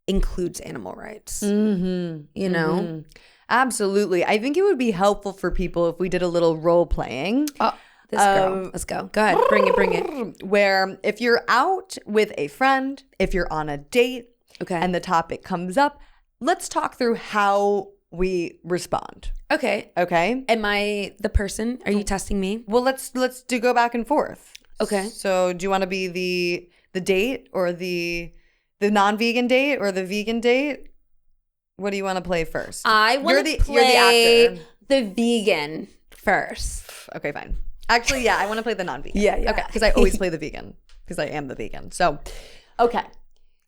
Speaker 2: includes animal rights, you know?
Speaker 1: Absolutely. I think it would be helpful for people if we did a little role playing.
Speaker 2: Oh, this girl. Let's go. Go ahead. Bring it.
Speaker 1: Where if you're out with a friend, if you're on a date,
Speaker 2: okay,
Speaker 1: and the topic comes up, let's talk through how we respond.
Speaker 2: Okay. Am I the person? Are you testing me?
Speaker 1: Well, let's go back and forth.
Speaker 2: Okay.
Speaker 1: So do you want to be the date or the non-vegan date or the vegan date? What do you want to play first?
Speaker 2: I want to play the vegan first.
Speaker 1: Okay, fine. Actually, yeah, I want to play the non-vegan.
Speaker 2: Yeah.
Speaker 1: Okay, because I always play the vegan because I am the vegan. So, okay.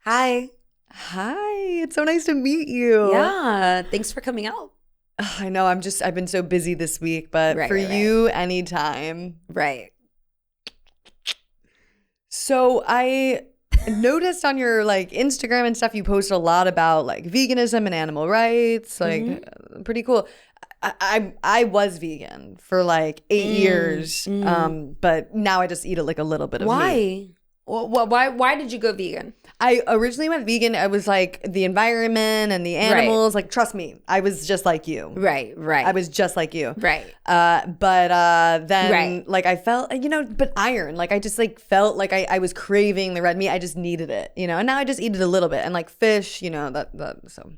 Speaker 2: Hi.
Speaker 1: It's so nice to meet you.
Speaker 2: Yeah. Thanks for coming out.
Speaker 1: I know. I've been so busy this week, but for you, anytime.
Speaker 2: Right.
Speaker 1: So I noticed on your like Instagram and stuff, you post a lot about like veganism and animal rights. Like pretty cool. I was vegan for like 8 years, but now I just eat like a little bit of meat.
Speaker 2: Why did you go vegan?
Speaker 1: I originally went vegan. I was like the environment and the animals. Like, trust me, I was just like you.
Speaker 2: Right.
Speaker 1: I was just like you.
Speaker 2: Right.
Speaker 1: But then like I felt, but iron. Like I just like felt like I was craving the red meat. I just needed it, and now I just eat it a little bit. And like fish, so.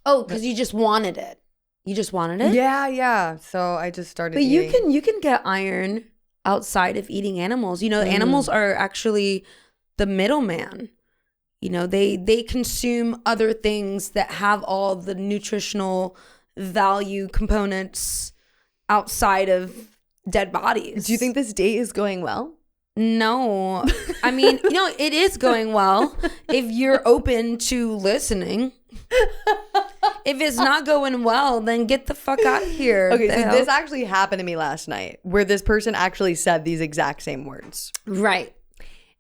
Speaker 2: Oh, because you just wanted it. You just wanted it?
Speaker 1: Yeah. So I just started eating.
Speaker 2: But you can get iron outside of eating animals. Animals are actually the middleman. They consume other things that have all the nutritional value components outside of dead bodies.
Speaker 1: Do you think this date is going well?
Speaker 2: No. I mean, it is going well if you're open to listening. If it's not going well, then get the fuck out of here.
Speaker 1: Okay, so this actually happened to me last night where this person actually said these exact same words.
Speaker 2: Right.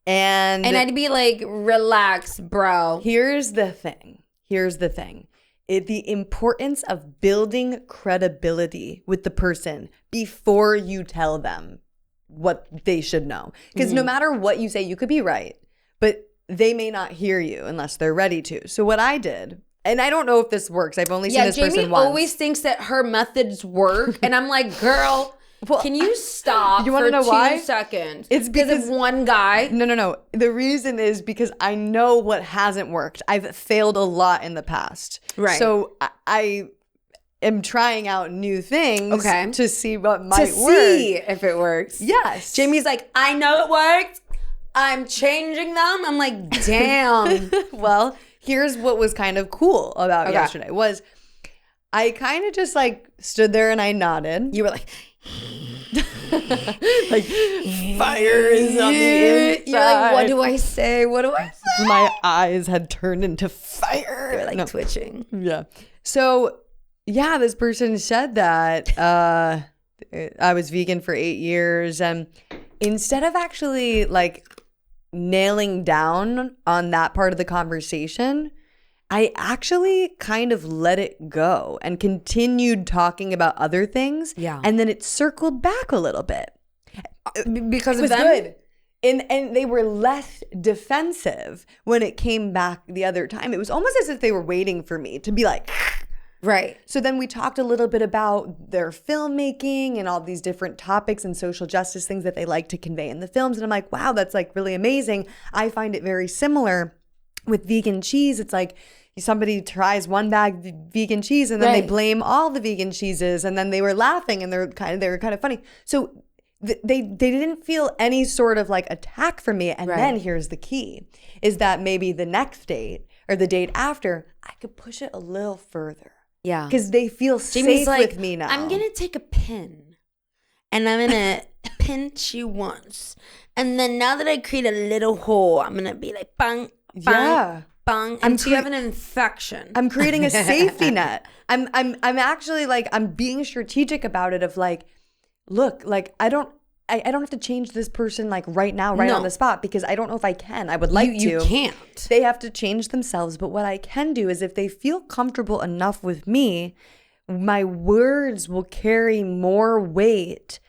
Speaker 1: And
Speaker 2: I'd be like, relax, bro.
Speaker 1: Here's the thing. The importance of building credibility with the person before you tell them what they should know. Because no matter what you say, you could be right, but they may not hear you unless they're ready to. So what I did, and I don't know if this works. I've only seen this person once.
Speaker 2: Jamie always thinks that her methods work. And I'm like, girl, can you stop
Speaker 1: you for know 2
Speaker 2: why? Seconds?
Speaker 1: It's because
Speaker 2: of one guy.
Speaker 1: No. The reason is because I know what hasn't worked. I've failed a lot in the past.
Speaker 2: Right.
Speaker 1: So I am trying out new things to see what might work.
Speaker 2: To see if it works.
Speaker 1: Yes.
Speaker 2: Jamie's like, I know it worked. I'm changing them. I'm like, damn.
Speaker 1: Well, here's what was kind of cool about yesterday was I kind of just like stood there and I nodded.
Speaker 2: You were like,
Speaker 1: like fire is on the inside.
Speaker 2: You're like, what do I say? What do I say?
Speaker 1: My eyes had turned into fire.
Speaker 2: You're like twitching.
Speaker 1: Yeah. So yeah, this person said that I was vegan for 8 years, and instead of actually like nailing down on that part of the conversation, I actually kind of let it go and continued talking about other things.
Speaker 2: Yeah.
Speaker 1: And then it circled back a little bit.
Speaker 2: Because
Speaker 1: it was good. And they were less defensive when it came back the other time. It was almost as if they were waiting for me to be like,
Speaker 2: right.
Speaker 1: So then we talked a little bit about their filmmaking and all these different topics and social justice things that they like to convey in the films. And I'm like, wow, that's like really amazing. I find it very similar with vegan cheese. It's like somebody tries one bag of vegan cheese and then they blame all the vegan cheeses, and then they were laughing and they were kind of funny. So they didn't feel any sort of like attack from me. And then here's the key, is that maybe the next date or the date after, I could push it a little further.
Speaker 2: Yeah.
Speaker 1: Because they feel
Speaker 2: Jamie's
Speaker 1: safe
Speaker 2: like,
Speaker 1: with me now.
Speaker 2: I'm going to take a pin and I'm going to pinch you once. And then now that I create a little hole, I'm going to be like, bang, bang, bang. And you have an infection.
Speaker 1: I'm creating a safety net. I'm actually like, I'm being strategic about it of like, look, like I don't have to change this person like right now, on the spot, because I don't know if I can. I would like to.
Speaker 2: You can't.
Speaker 1: They have to change themselves. But what I can do is if they feel comfortable enough with me, my words will carry more weight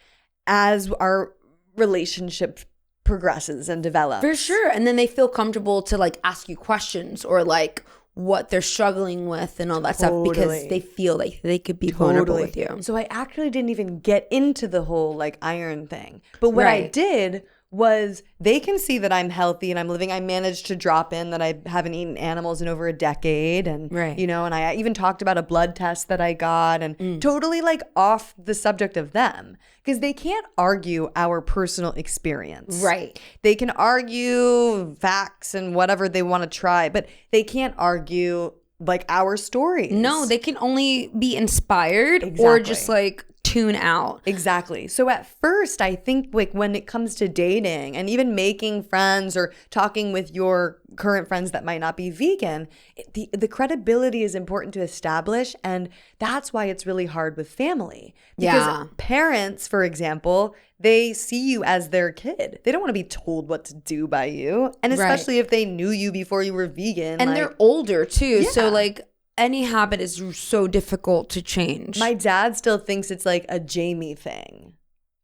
Speaker 1: as our relationship progresses and develops.
Speaker 2: For sure. And then they feel comfortable to like ask you questions or like what they're struggling with and all that stuff, because they feel like they could be vulnerable with you.
Speaker 1: So I actually didn't even get into the whole like iron thing. But what I did was, they can see that I'm healthy and I'm living. I managed to drop in that I haven't eaten animals in over a decade. And, you know, and I even talked about a blood test that I got, and totally like off the subject of them, because they can't argue our personal experience.
Speaker 2: Right.
Speaker 1: They can argue facts and whatever they want to try, but they can't argue like our stories.
Speaker 2: No, they can only be inspired or just like tune out.
Speaker 1: Exactly. So at first, I think like when it comes to dating and even making friends or talking with your current friends that might not be vegan, the credibility is important to establish. And that's why it's really hard with family. Because parents, for example, they see you as their kid. They don't want to be told what to do by you. And especially if they knew you before you were vegan.
Speaker 2: And like, they're older too. So like, any habit is so difficult to change.
Speaker 1: My dad still thinks it's like a Jamie thing.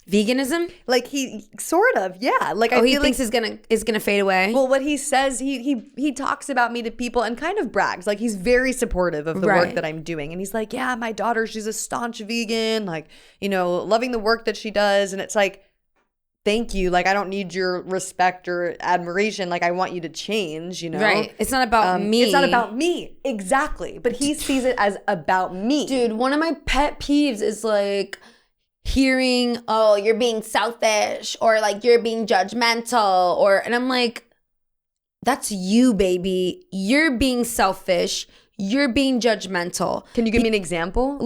Speaker 2: Veganism?
Speaker 1: Like he sort of, yeah. Like
Speaker 2: I feel thinks like is gonna fade away.
Speaker 1: Well, what he says, he talks about me to people and kind of brags. Like he's very supportive of the work that I'm doing. And he's like, yeah, my daughter, she's a staunch vegan, like, you know, loving the work that she does. And it's like, thank you. Like, I don't need your respect or admiration. Like, I want you to change, you know?
Speaker 2: Right. It's not about me.
Speaker 1: It's not about me. Exactly. But he sees it as about me.
Speaker 2: Dude, one of my pet peeves is like hearing, oh, you're being selfish, or like you're being judgmental, and I'm like, that's you, baby. You're being selfish. You're being judgmental.
Speaker 1: Can you give me an example?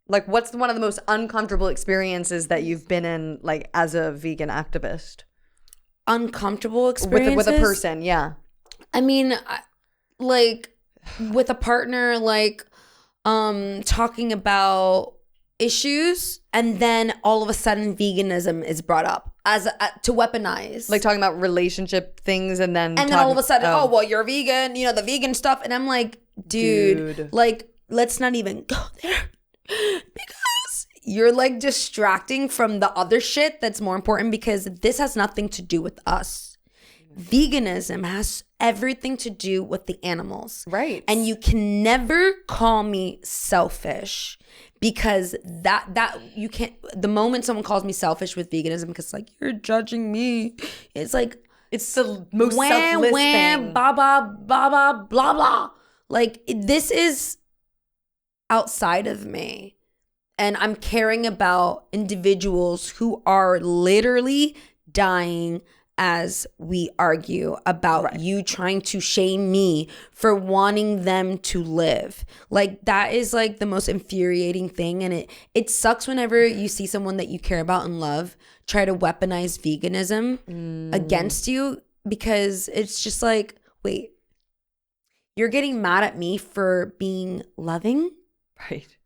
Speaker 1: Like, what's one of the most uncomfortable experiences that you've been in, like, as a vegan activist?
Speaker 2: Uncomfortable experiences?
Speaker 1: With a person, yeah.
Speaker 2: I mean, like, with a partner, like, talking about issues, and then all of a sudden veganism is brought up as to weaponize.
Speaker 1: Like, talking about relationship things, and then
Speaker 2: all of a sudden, oh, well, you're vegan, you know, the vegan stuff. And I'm like, dude. Like, let's not even go there. Because you're like distracting from the other shit that's more important, because this has nothing to do with us. Veganism has everything to do with the animals.
Speaker 1: Right.
Speaker 2: And you can never call me selfish, because that you can't. The moment someone calls me selfish with veganism, because like, you're judging me, it's like,
Speaker 1: it's the most selfless thing.
Speaker 2: Blah, blah, blah, blah, blah, blah. Like, this is outside of me, and I'm caring about individuals who are literally dying as we argue about you trying to shame me for wanting them to live. Like, that is like the most infuriating thing. And it sucks whenever you see someone that you care about and love try to weaponize veganism against you, because it's just like, wait, you're getting mad at me for being loving?
Speaker 1: Right.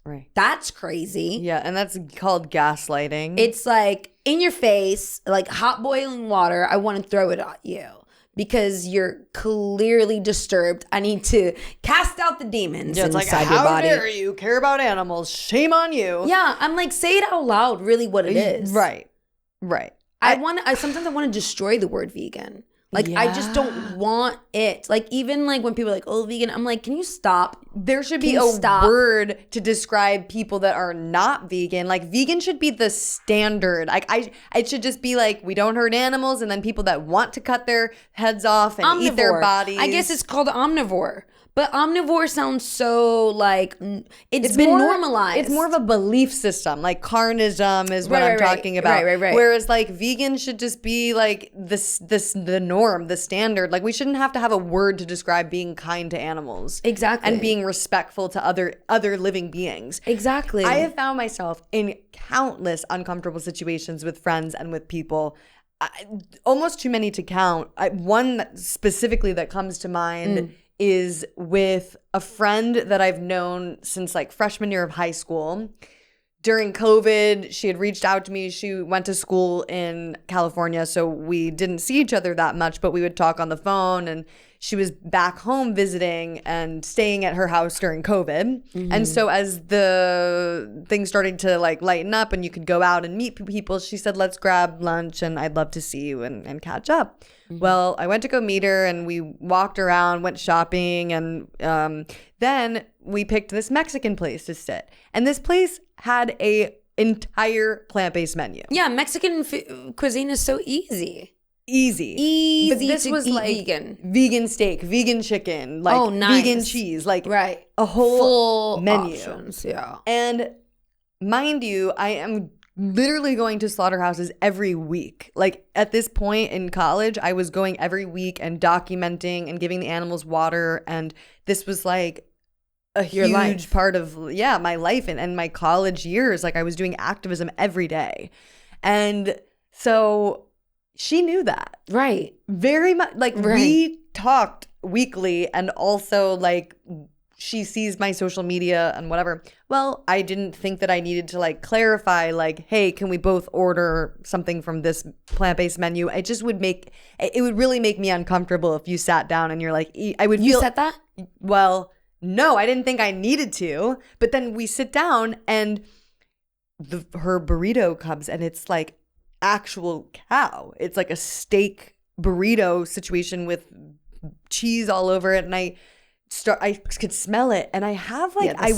Speaker 1: Right.
Speaker 2: That's crazy.
Speaker 1: Yeah, and that's called gaslighting.
Speaker 2: It's like in your face, like hot boiling water. I want to throw it at you because you're clearly disturbed. I need to cast out the demons inside your body.
Speaker 1: How dare you care about animals? Shame on you.
Speaker 2: Yeah, I'm like, say it out loud, really what it is.
Speaker 1: Right. Right.
Speaker 2: Sometimes I want to destroy the word vegan. Like, I just don't want it. Like, even like when people are like, oh, vegan, I'm like, can you stop?
Speaker 1: There should be a word to describe people that are not vegan. Like, vegan should be the standard. Like, it should just be like, we don't hurt animals, and then people that want to cut their heads off and eat their bodies.
Speaker 2: I guess it's called omnivore. But omnivore sounds so like it's been normalized.
Speaker 1: It's more of a belief system. Like carnism is what I'm talking about.
Speaker 2: Right.
Speaker 1: Whereas like vegan should just be like the norm, the standard. Like we shouldn't have to have a word to describe being kind to animals.
Speaker 2: Exactly.
Speaker 1: And being respectful to other living beings.
Speaker 2: Exactly.
Speaker 1: I have found myself in countless uncomfortable situations with friends and with people. Almost too many to count. One specifically that comes to mind is with a friend that I've known since like freshman year of high school. During COVID, she had reached out to me. She went to school in California, so we didn't see each other that much, but we would talk on the phone, and she was back home visiting and staying at her house during COVID. And so as the things started to like lighten up and you could go out and meet people, she said, let's grab lunch and I'd love to see you and catch up. Well, I went to go meet her and we walked around, went shopping, and then we picked this Mexican place to sit. And this place had a entire plant-based menu.
Speaker 2: Yeah, Mexican cuisine is so easy.
Speaker 1: Easy. But this was like vegan steak, vegan chicken, like vegan cheese, like a whole
Speaker 2: full
Speaker 1: menu.
Speaker 2: Options, yeah.
Speaker 1: And mind you, I am literally going to slaughterhouses every week. Like at this point in college, I was going every week and documenting and giving the animals water. And this was like a huge part of my life and my college years. Like I was doing activism every day. And so she knew that.
Speaker 2: Right.
Speaker 1: Very much. Like we talked weekly, and also like she sees my social media and whatever. Well, I didn't think that I needed to like clarify like, hey, can we both order something from this plant-based menu? It just would really make me uncomfortable if you sat down and you're like,
Speaker 2: You said that?
Speaker 1: Well, no, I didn't think I needed to. But then we sit down and her burrito comes and it's like actual cow. It's like a steak burrito situation with cheese all over it. And I could smell it. And I have like, I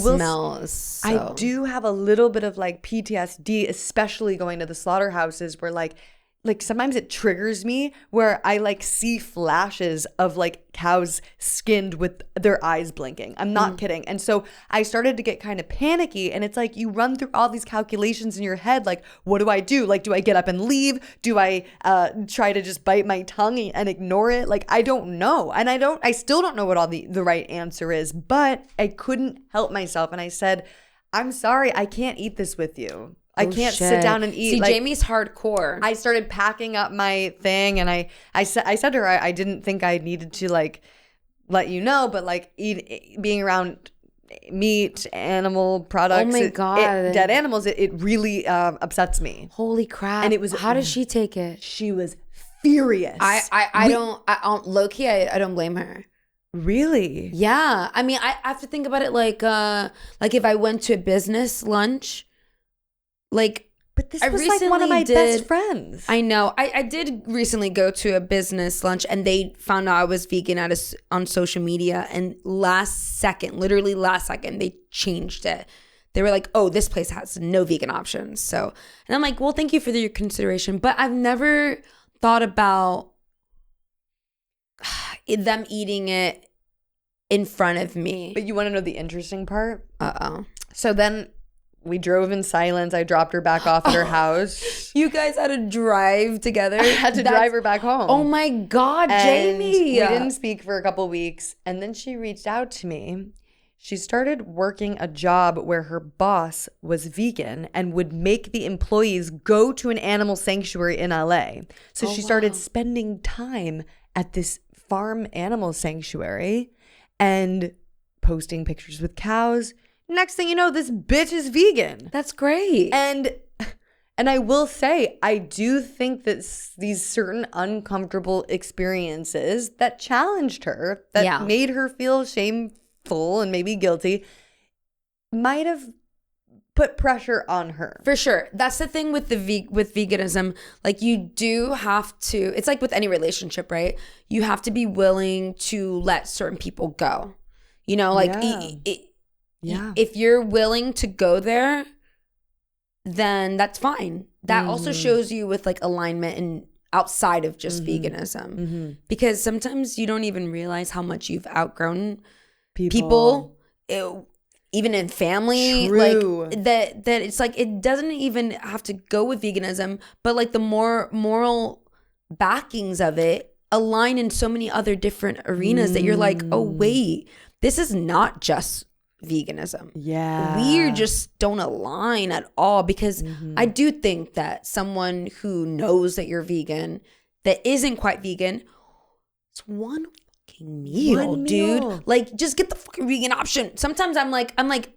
Speaker 1: do have a little bit of like PTSD, especially going to the slaughterhouses where like sometimes it triggers me where I like see flashes of like cows skinned with their eyes blinking. I'm not kidding. And so I started to get kind of panicky, and it's like you run through all these calculations in your head. Like, what do I do? Like, do I get up and leave? Do I try to just bite my tongue and ignore it? Like, I don't know. And I still don't know what all the right answer is, but I couldn't help myself. And I said, I'm sorry, I can't eat this with you. I can't sit down and eat.
Speaker 2: See, like, Jamie's hardcore.
Speaker 1: I started packing up my thing, and I said to her, I didn't think I needed to like let you know, but like being around meat, animal products,
Speaker 2: oh my God,
Speaker 1: dead animals, it really upsets me.
Speaker 2: Holy crap!
Speaker 1: And it was.
Speaker 2: How does she take it?
Speaker 1: She was furious.
Speaker 2: I don't low key. I don't blame her.
Speaker 1: Really?
Speaker 2: Yeah. I mean, I have to think about it like if I went to a business lunch. Like,
Speaker 1: but this was like one of my best friends.
Speaker 2: I know. I did recently go to a business lunch, and they found out I was vegan on social media. And literally last second, they changed it. They were like, oh, this place has no vegan options. So, and I'm like, well, thank you for your consideration. But I've never thought about them eating it in front of me.
Speaker 1: But you want to know the interesting part?
Speaker 2: Uh-oh.
Speaker 1: So then we drove in silence. I dropped her back off at her house.
Speaker 2: You guys had to drive together?
Speaker 1: I had to drive her back home.
Speaker 2: Oh my God,
Speaker 1: and
Speaker 2: Jamie.
Speaker 1: we didn't speak for a couple weeks. And then she reached out to me. She started working a job where her boss was vegan and would make the employees go to an animal sanctuary in LA. So she started spending time at this farm animal sanctuary and posting pictures with cows. Next thing you know, this bitch is vegan.
Speaker 2: That's great.
Speaker 1: And I will say, I do think that these certain uncomfortable experiences that challenged her, that made her feel shameful and maybe guilty, might have put pressure on her.
Speaker 2: For sure. That's the thing with with veganism. Like, you do have to, it's like with any relationship, right? You have to be willing to let certain people go. You know, like if you're willing to go there, then that's fine. That also shows you with like alignment and outside of just veganism. Because sometimes you don't even realize how much you've outgrown people even in family.
Speaker 1: True.
Speaker 2: Like that it's like, it doesn't even have to go with veganism, but like the more moral backings of it align in so many other different arenas that you're like, oh wait, this is not just veganism.
Speaker 1: Yeah.
Speaker 2: We just don't align at all, because I do think that someone who knows that you're vegan, that isn't quite vegan, it's one fucking meal, dude. Like, just get the fucking vegan option. Sometimes I'm like,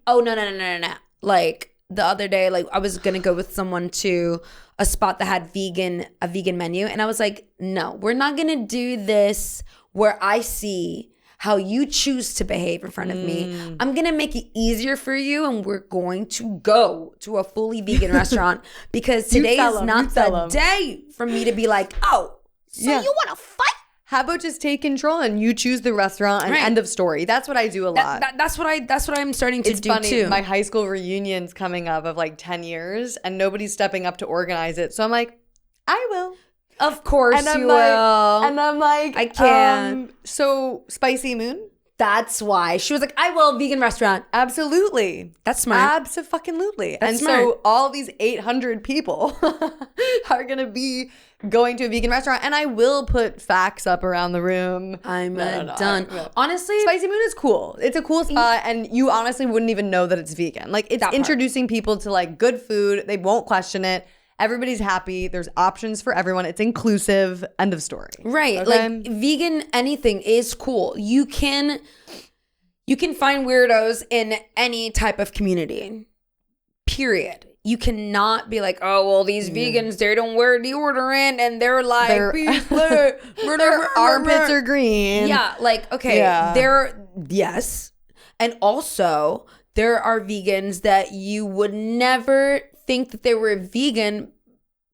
Speaker 2: oh no. Like the other day, like I was gonna go with someone to a spot that had a vegan menu, and I was like, no, we're not gonna do this where I see how you choose to behave in front of me. I'm going to make it easier for you, and we're going to go to a fully vegan restaurant, because today is not the day for me to be like, oh, so you want to fight?
Speaker 1: How about just take control and you choose the restaurant and end of story? That's what I do a lot.
Speaker 2: That's what I'm starting to do
Speaker 1: funny.
Speaker 2: too.
Speaker 1: My high school reunion's coming up of like 10 years and nobody's stepping up to organize it. So I'm like, I will.
Speaker 2: Of course you will.
Speaker 1: And I'm like,
Speaker 2: I can't.
Speaker 1: So Spicy Moon?
Speaker 2: That's why. She was like, I will, vegan restaurant.
Speaker 1: Absolutely.
Speaker 2: That's smart.
Speaker 1: Abso-fucking-lutely.
Speaker 2: That's
Speaker 1: and
Speaker 2: smart.
Speaker 1: So all these 800 people are going to be going to a vegan restaurant, and I will put facts up around the room.
Speaker 2: I'm done. Honestly,
Speaker 1: Spicy Moon is cool. It's a cool spot, and you honestly wouldn't even know that it's vegan. Like, it's introducing people to like good food. They won't question it. Everybody's happy. There's options for everyone. It's inclusive. End of story.
Speaker 2: Right.
Speaker 1: Okay?
Speaker 2: Like, vegan anything is cool. You can find weirdos in any type of community. Period. You cannot be like, oh, well, these vegans, they don't wear deodorant and they're like,
Speaker 1: their armpits are green.
Speaker 2: Yeah. Like, okay. Yeah. Yes. And also, there are vegans that you would never think that they were vegan,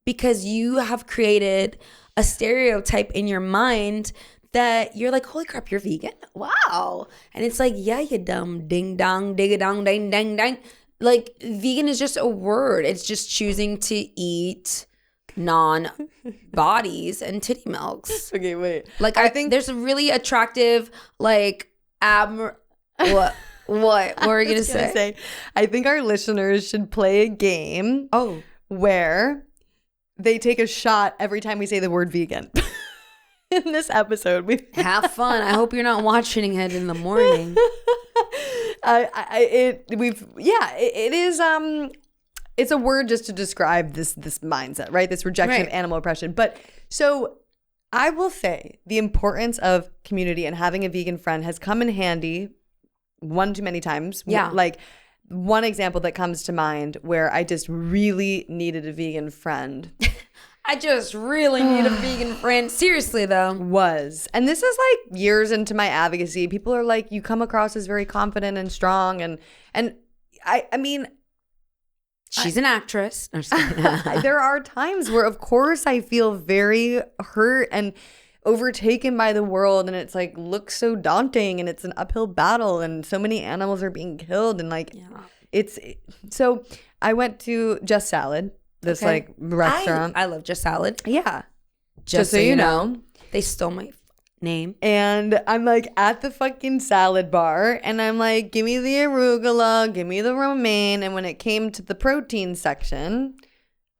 Speaker 2: because you have created a stereotype in your mind that you're like, holy crap, you're vegan? Wow. And it's like, yeah, you dumb ding dong, dig a dong, dang, dang, dang. Like, vegan is just a word. It's just choosing to eat non-bodies and titty milks.
Speaker 1: Okay, wait.
Speaker 2: Like, I think there's a really attractive, like, what? What were you going to say?
Speaker 1: I think our listeners should play a game where they take a shot every time we say the word vegan. In this episode, we
Speaker 2: have fun. I hope you're not watching it in the morning.
Speaker 1: It's a word just to describe this mindset, right? This rejection of animal oppression. But so I will say the importance of community and having a vegan friend has come in handy one too many times.
Speaker 2: Yeah.
Speaker 1: Like, one example that comes to mind where I just really needed a vegan friend.
Speaker 2: I just really need a vegan friend. Seriously, though.
Speaker 1: And this is like years into my advocacy. People are like, you come across as very confident and strong. And I mean,
Speaker 2: she's an actress.
Speaker 1: There are times where, of course, I feel very hurt and overtaken by the world, and it's like looks so daunting, and it's an uphill battle, and so many animals are being killed, and like so I went to Just Salad, this like restaurant.
Speaker 2: I love Just Salad.
Speaker 1: Yeah.
Speaker 2: Just so you know, they stole my Name.
Speaker 1: And I'm like at the fucking salad bar and I'm like, give me the arugula, give me the romaine. And when it came to the protein section,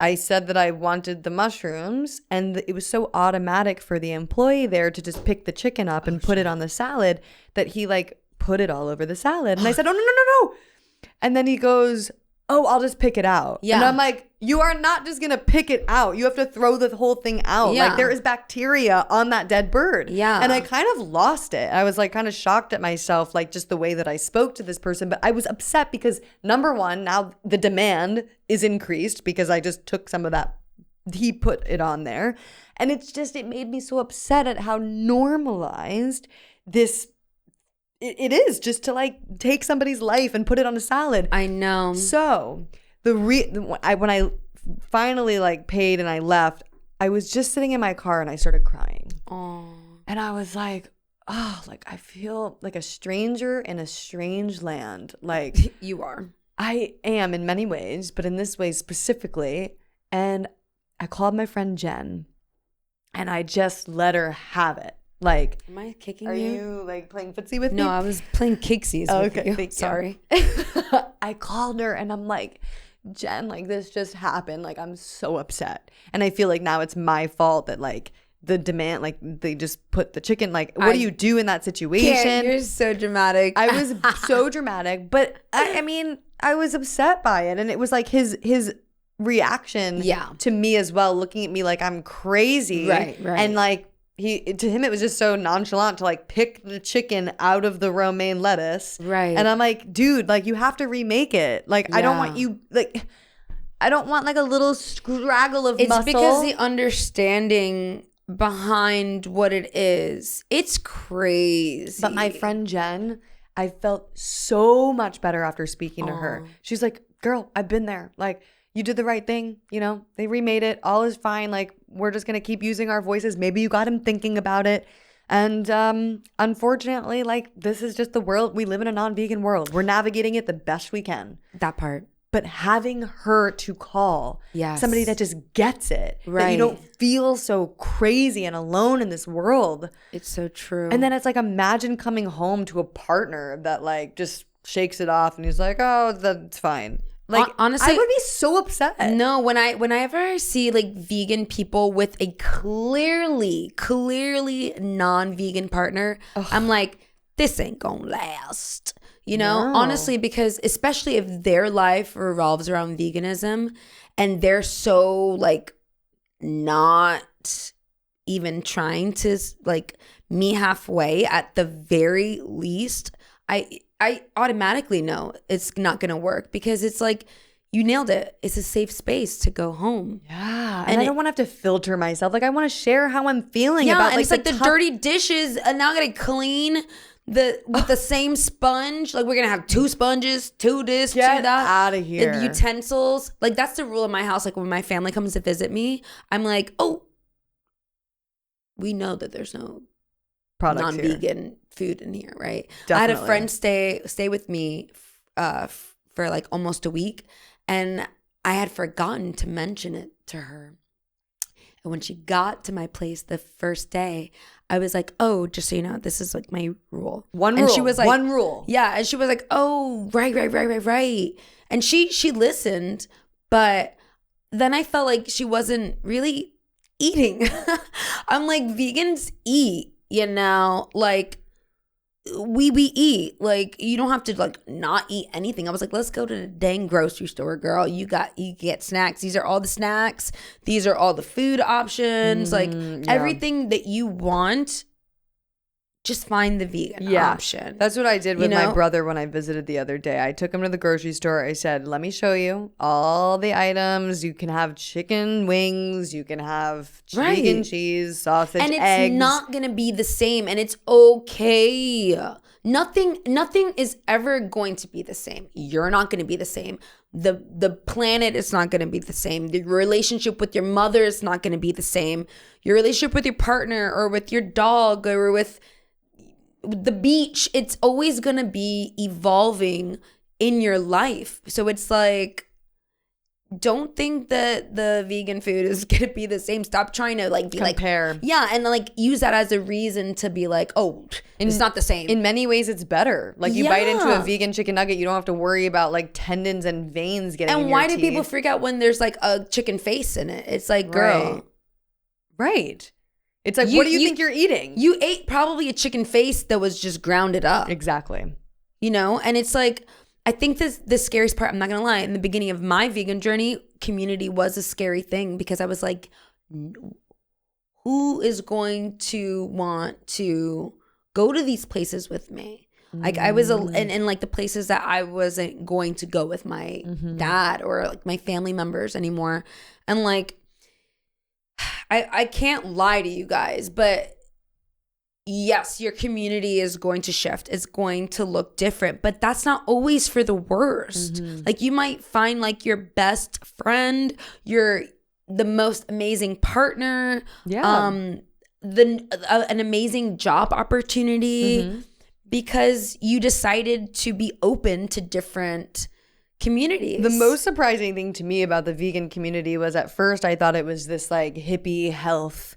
Speaker 1: I said that I wanted the mushrooms, and it was so automatic for the employee there to just pick the chicken up and put it on the salad that he like put it all over the salad. And I said, oh, no. And then he goes, oh, I'll just pick it out. Yeah. And I'm like, you are not just going to pick it out. You have to throw the whole thing out. Yeah. Like there is bacteria on that dead bird.
Speaker 2: Yeah.
Speaker 1: And I kind of lost it. I was like kind of shocked at myself, like just the way that I spoke to this person. But I was upset because number one, now the demand is increased because I just took some of that. He put it on there. And it made me so upset at how normalized this it is just to like take somebody's life and put it on a salad.
Speaker 2: I know.
Speaker 1: So when I finally like paid and I left, I was just sitting in my car and I started crying.
Speaker 2: Oh.
Speaker 1: And I was like, oh, like I feel like a stranger in a strange land. Like
Speaker 2: you are.
Speaker 1: I am in many ways, but in this way specifically. And I called my friend Jen and I just let her have it. Like,
Speaker 2: am I kicking
Speaker 1: you? Are you like playing footsie with me?
Speaker 2: No, I was playing kicksies with you. Sorry.
Speaker 1: I called her and I'm like, Jen, like this just happened. Like I'm so upset. And I feel like now it's my fault that like the demand, like they just put the chicken, like what do you do in that situation?
Speaker 2: You're so dramatic.
Speaker 1: I was so dramatic, but I mean, I was upset by it. And it was like his reaction to me as well, looking at me like I'm crazy.
Speaker 2: Right.
Speaker 1: And like, to him it was just so nonchalant to like pick the chicken out of the romaine lettuce.
Speaker 2: Right.
Speaker 1: And I'm like, dude, like you have to remake it. Like I don't want you like I don't want like a little scraggle of muscle. It's
Speaker 2: because the understanding behind what it is, it's crazy.
Speaker 1: But my friend Jen, I felt so much better after speaking to her. She's like, girl, I've been there. Like you did the right thing, you know, they remade it. All is fine. Like, we're just going to keep using our voices. Maybe you got him thinking about it. And unfortunately, like, this is just the world. We live in a non-vegan world. We're navigating it the best we can.
Speaker 2: That part.
Speaker 1: But having her to call somebody that just gets it, that you don't feel so crazy and alone in this world.
Speaker 2: It's so true.
Speaker 1: And then it's like, imagine coming home to a partner that like just shakes it off and he's like, oh, that's fine. Like honestly, I would be so upset.
Speaker 2: No, whenever I see like vegan people with a clearly non-vegan partner, I'm like, this ain't gonna last. You know, honestly, because especially if their life revolves around veganism and they're so like not even trying to like meet halfway at the very least, I automatically know it's not going to work because it's like, you nailed it. It's a safe space to go home.
Speaker 1: Yeah. And I don't want to have to filter myself. Like I want to share how I'm feeling about
Speaker 2: and
Speaker 1: like,
Speaker 2: it's like the dirty dishes and now I got to clean with the same sponge. Like we're going to have 2 sponges, 2 this, 2 that.
Speaker 1: Out of here.
Speaker 2: The utensils. Like that's the rule in my house. Like when my family comes to visit me, I'm like, oh, we know that there's no non-vegan food in here, right? Definitely. I had a friend stay with me for like almost a week, and I had forgotten to mention it to her. And when she got to my place the first day, I was like, oh, just so you know, this is like my rule.
Speaker 1: One rule.
Speaker 2: And she was like,
Speaker 1: one rule.
Speaker 2: Yeah. And she was like, oh, right. And she listened, but then I felt like she wasn't really eating. I'm like, vegans eat, you know, like we eat. Like you don't have to like not eat anything. I was like, let's go to the dang grocery store, girl. You get snacks. These are all the snacks. These are all the food options. Everything that you want. Just find the vegan option.
Speaker 1: That's what I did with my brother when I visited the other day. I took him to the grocery store. I said, let me show you all the items. You can have chicken wings. You can have vegan cheese, sausage,
Speaker 2: and it's
Speaker 1: eggs.
Speaker 2: not going to be the same. And it's okay. Nothing is ever going to be the same. You're not going to be the same. The planet is not going to be the same. Your relationship with your mother is not going to be the same. Your relationship with your partner or with your dog or with the beach, it's always gonna be evolving in your life. So it's like, don't think that the vegan food is gonna be the same. Stop trying to like be
Speaker 1: compare.
Speaker 2: like, yeah, and like use that as a reason to be like, oh, it's not the same.
Speaker 1: In many ways, it's better. Like you bite into a vegan chicken nugget, you don't have to worry about like tendons and veins getting in your teeth.
Speaker 2: And why do people freak out when there's like a chicken face in it? It's like, girl.
Speaker 1: Right. It's like, what do you think you're eating?
Speaker 2: You ate probably a chicken face that was just grounded up.
Speaker 1: Exactly.
Speaker 2: You know? And it's like, I think the scariest part, I'm not going to lie, in the beginning of my vegan journey, community was a scary thing because I was like, who is going to want to go to these places with me? Like I was in like the places that I wasn't going to go with my dad or like my family members anymore. And like, I can't lie to you guys, but yes, your community is going to shift. It's going to look different, but that's not always for the worst. Like you might find like your best friend, the most amazing partner, an amazing job opportunity because you decided to be open to different communities.
Speaker 1: The most surprising thing to me about the vegan community was at first I thought it was this like hippie health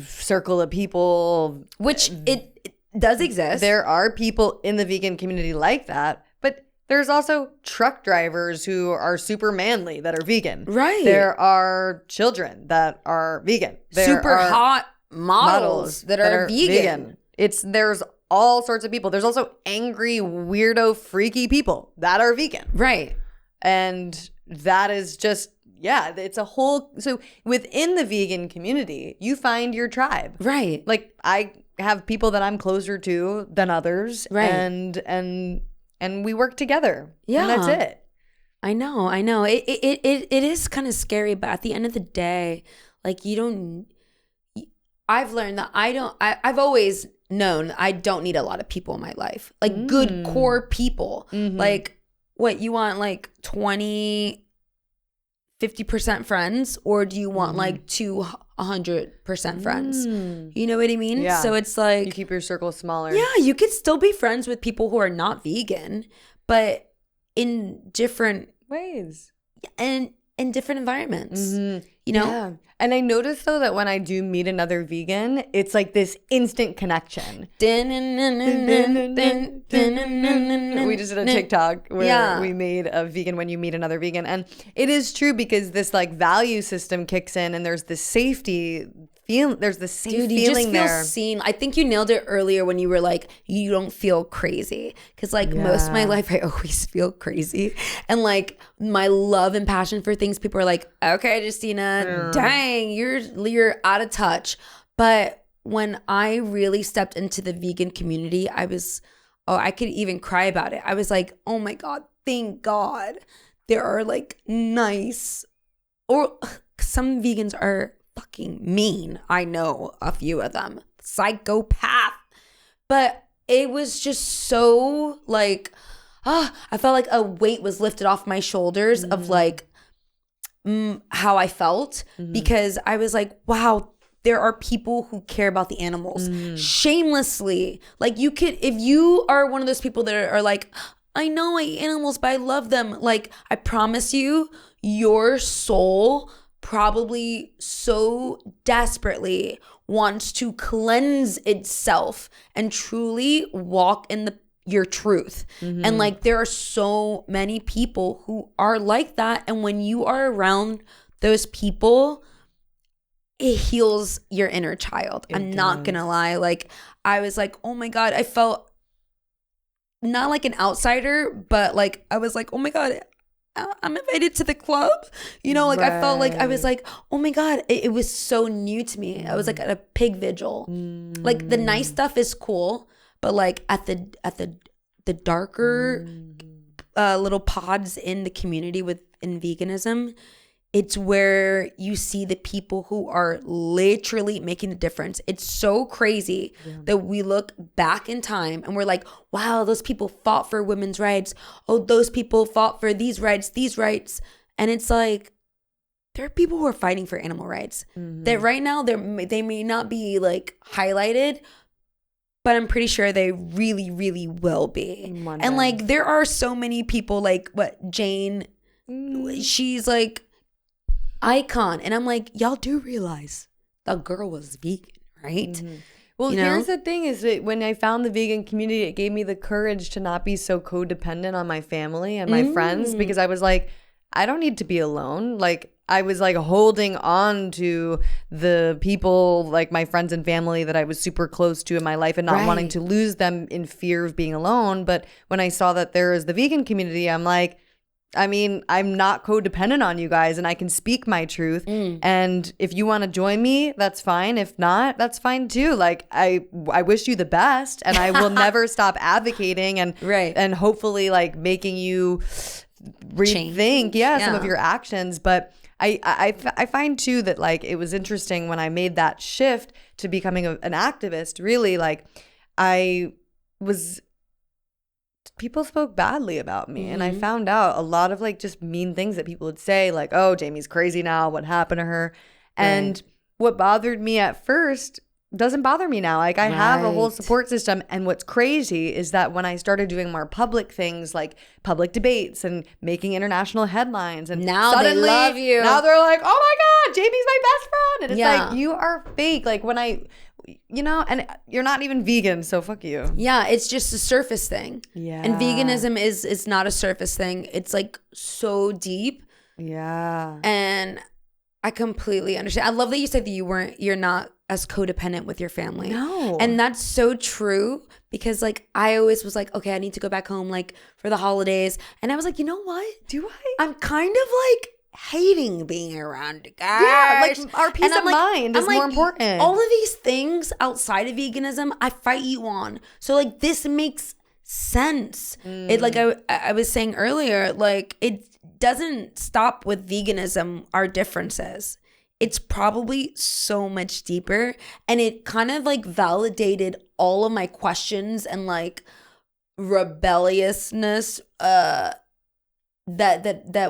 Speaker 1: circle of people,
Speaker 2: which it does exist.
Speaker 1: There are people in the vegan community like that, but there's also truck drivers who are super manly that are vegan.
Speaker 2: Right.
Speaker 1: There are children that are vegan. There
Speaker 2: super
Speaker 1: are
Speaker 2: hot models that are vegan.
Speaker 1: There's all sorts of people. There's also angry, weirdo, freaky people that are vegan.
Speaker 2: Right.
Speaker 1: And that is just, it's a whole, so within the vegan community, you find your tribe.
Speaker 2: Right.
Speaker 1: Like I have people that I'm closer to than others.
Speaker 2: Right.
Speaker 1: And we work together.
Speaker 2: Yeah.
Speaker 1: And that's it.
Speaker 2: I know. It is kind of scary, but at the end of the day, like I've learned that I've always known I don't need a lot of people in my life. Like good core people. Like what you want, like 20, 50% friends, or do you want like 200% friends? You know what I mean?
Speaker 1: Yeah.
Speaker 2: So it's like
Speaker 1: you keep your circle smaller.
Speaker 2: Yeah, you could still be friends with people who are not vegan, but in different
Speaker 1: ways
Speaker 2: and in different environments. You know?
Speaker 1: Yeah. And I noticed though that when I do meet another vegan, it's like this instant connection. We just did a TikTok where we made a vegan when you meet another vegan. And it is true because this like value system kicks in and there's this safety feel. There's the safe feeling there. You just feel
Speaker 2: seen. I think you nailed it earlier when you were like, you don't feel crazy. Because like most of my life, I always feel crazy. And like my love and passion for things, people are like, okay, Justina, dang, you're out of touch. But when I really stepped into the vegan community, I could even cry about it. I was like, oh my God, thank God there are like nice, or some vegans are fucking mean. I know a few of them. Psychopath. But it was just so like, I felt like a weight was lifted off my shoulders of like how I felt because I was like, wow, there are people who care about the animals shamelessly. Like you could, if you are one of those people that are like, I know I eat animals, but I love them. Like I promise you, your soul probably so desperately wants to cleanse itself and truly walk in your truth. And like there are so many people who are like that, and when you are around those people, it heals your inner child. I'm not gonna lie. Like I was like, oh my God, I felt not like an outsider, but like I was like, oh my God, I'm invited to the club. You know, like I felt like I was like, oh my God, it was so new to me. I was like at a pig vigil. Like the nice stuff is cool, but like at the darker little pods in the community in veganism, it's where you see the people who are literally making the difference. It's so crazy that we look back in time and we're like, wow, those people fought for women's rights. Oh, those people fought for these rights. And it's like, there are people who are fighting for animal rights that right now they may not be like highlighted, but I'm pretty sure they really, really will be. And like, there are so many people like Jane, she's like, icon. And I'm like, y'all do realize the girl was vegan, right?
Speaker 1: Mm-hmm. Well, here's the thing is that when I found the vegan community, it gave me the courage to not be so codependent on my family and my friends, because I was like, I don't need to be alone. Like, I was like holding on to the people, like my friends and family that I was super close to in my life and not wanting to lose them in fear of being alone. But when I saw that there is the vegan community, I'm like, I mean, I'm not codependent on you guys and I can speak my truth. And if you want to join me, that's fine. If not, that's fine too. Like, I wish you the best, and I will never stop advocating and hopefully like making you rethink some of your actions. But I find too that like it was interesting when I made that shift to becoming an activist. Really, like people spoke badly about me, and I found out a lot of like just mean things that people would say, like, oh, Jamie's crazy now, what happened to her? And what bothered me at first doesn't bother me now. Like, I have a whole support system. And what's crazy is that when I started doing more public things, like public debates and making international headlines, and
Speaker 2: now
Speaker 1: suddenly,
Speaker 2: they love you.
Speaker 1: Now they're like, oh my God, Jamie's my best friend. And it's like, you are fake. Like, when and you're not even vegan, so fuck you.
Speaker 2: Yeah, it's just a surface thing.
Speaker 1: Yeah.
Speaker 2: And veganism is not a surface thing. It's like so deep.
Speaker 1: Yeah.
Speaker 2: And I completely understand. I love that you said that you're not as codependent with your family.
Speaker 1: No.
Speaker 2: And that's so true, because like I always was like, okay, I need to go back home like for the holidays. And I was like, you know what?
Speaker 1: Do I?
Speaker 2: I'm kind of like hating being around you guys.
Speaker 1: Yeah, like our peace of mind is more important.
Speaker 2: All of these things outside of veganism, I fight you on. So like this makes sense. It like I was saying earlier, like it doesn't stop with veganism, our differences. It's probably so much deeper, and it kind of like validated all of my questions and like rebelliousness that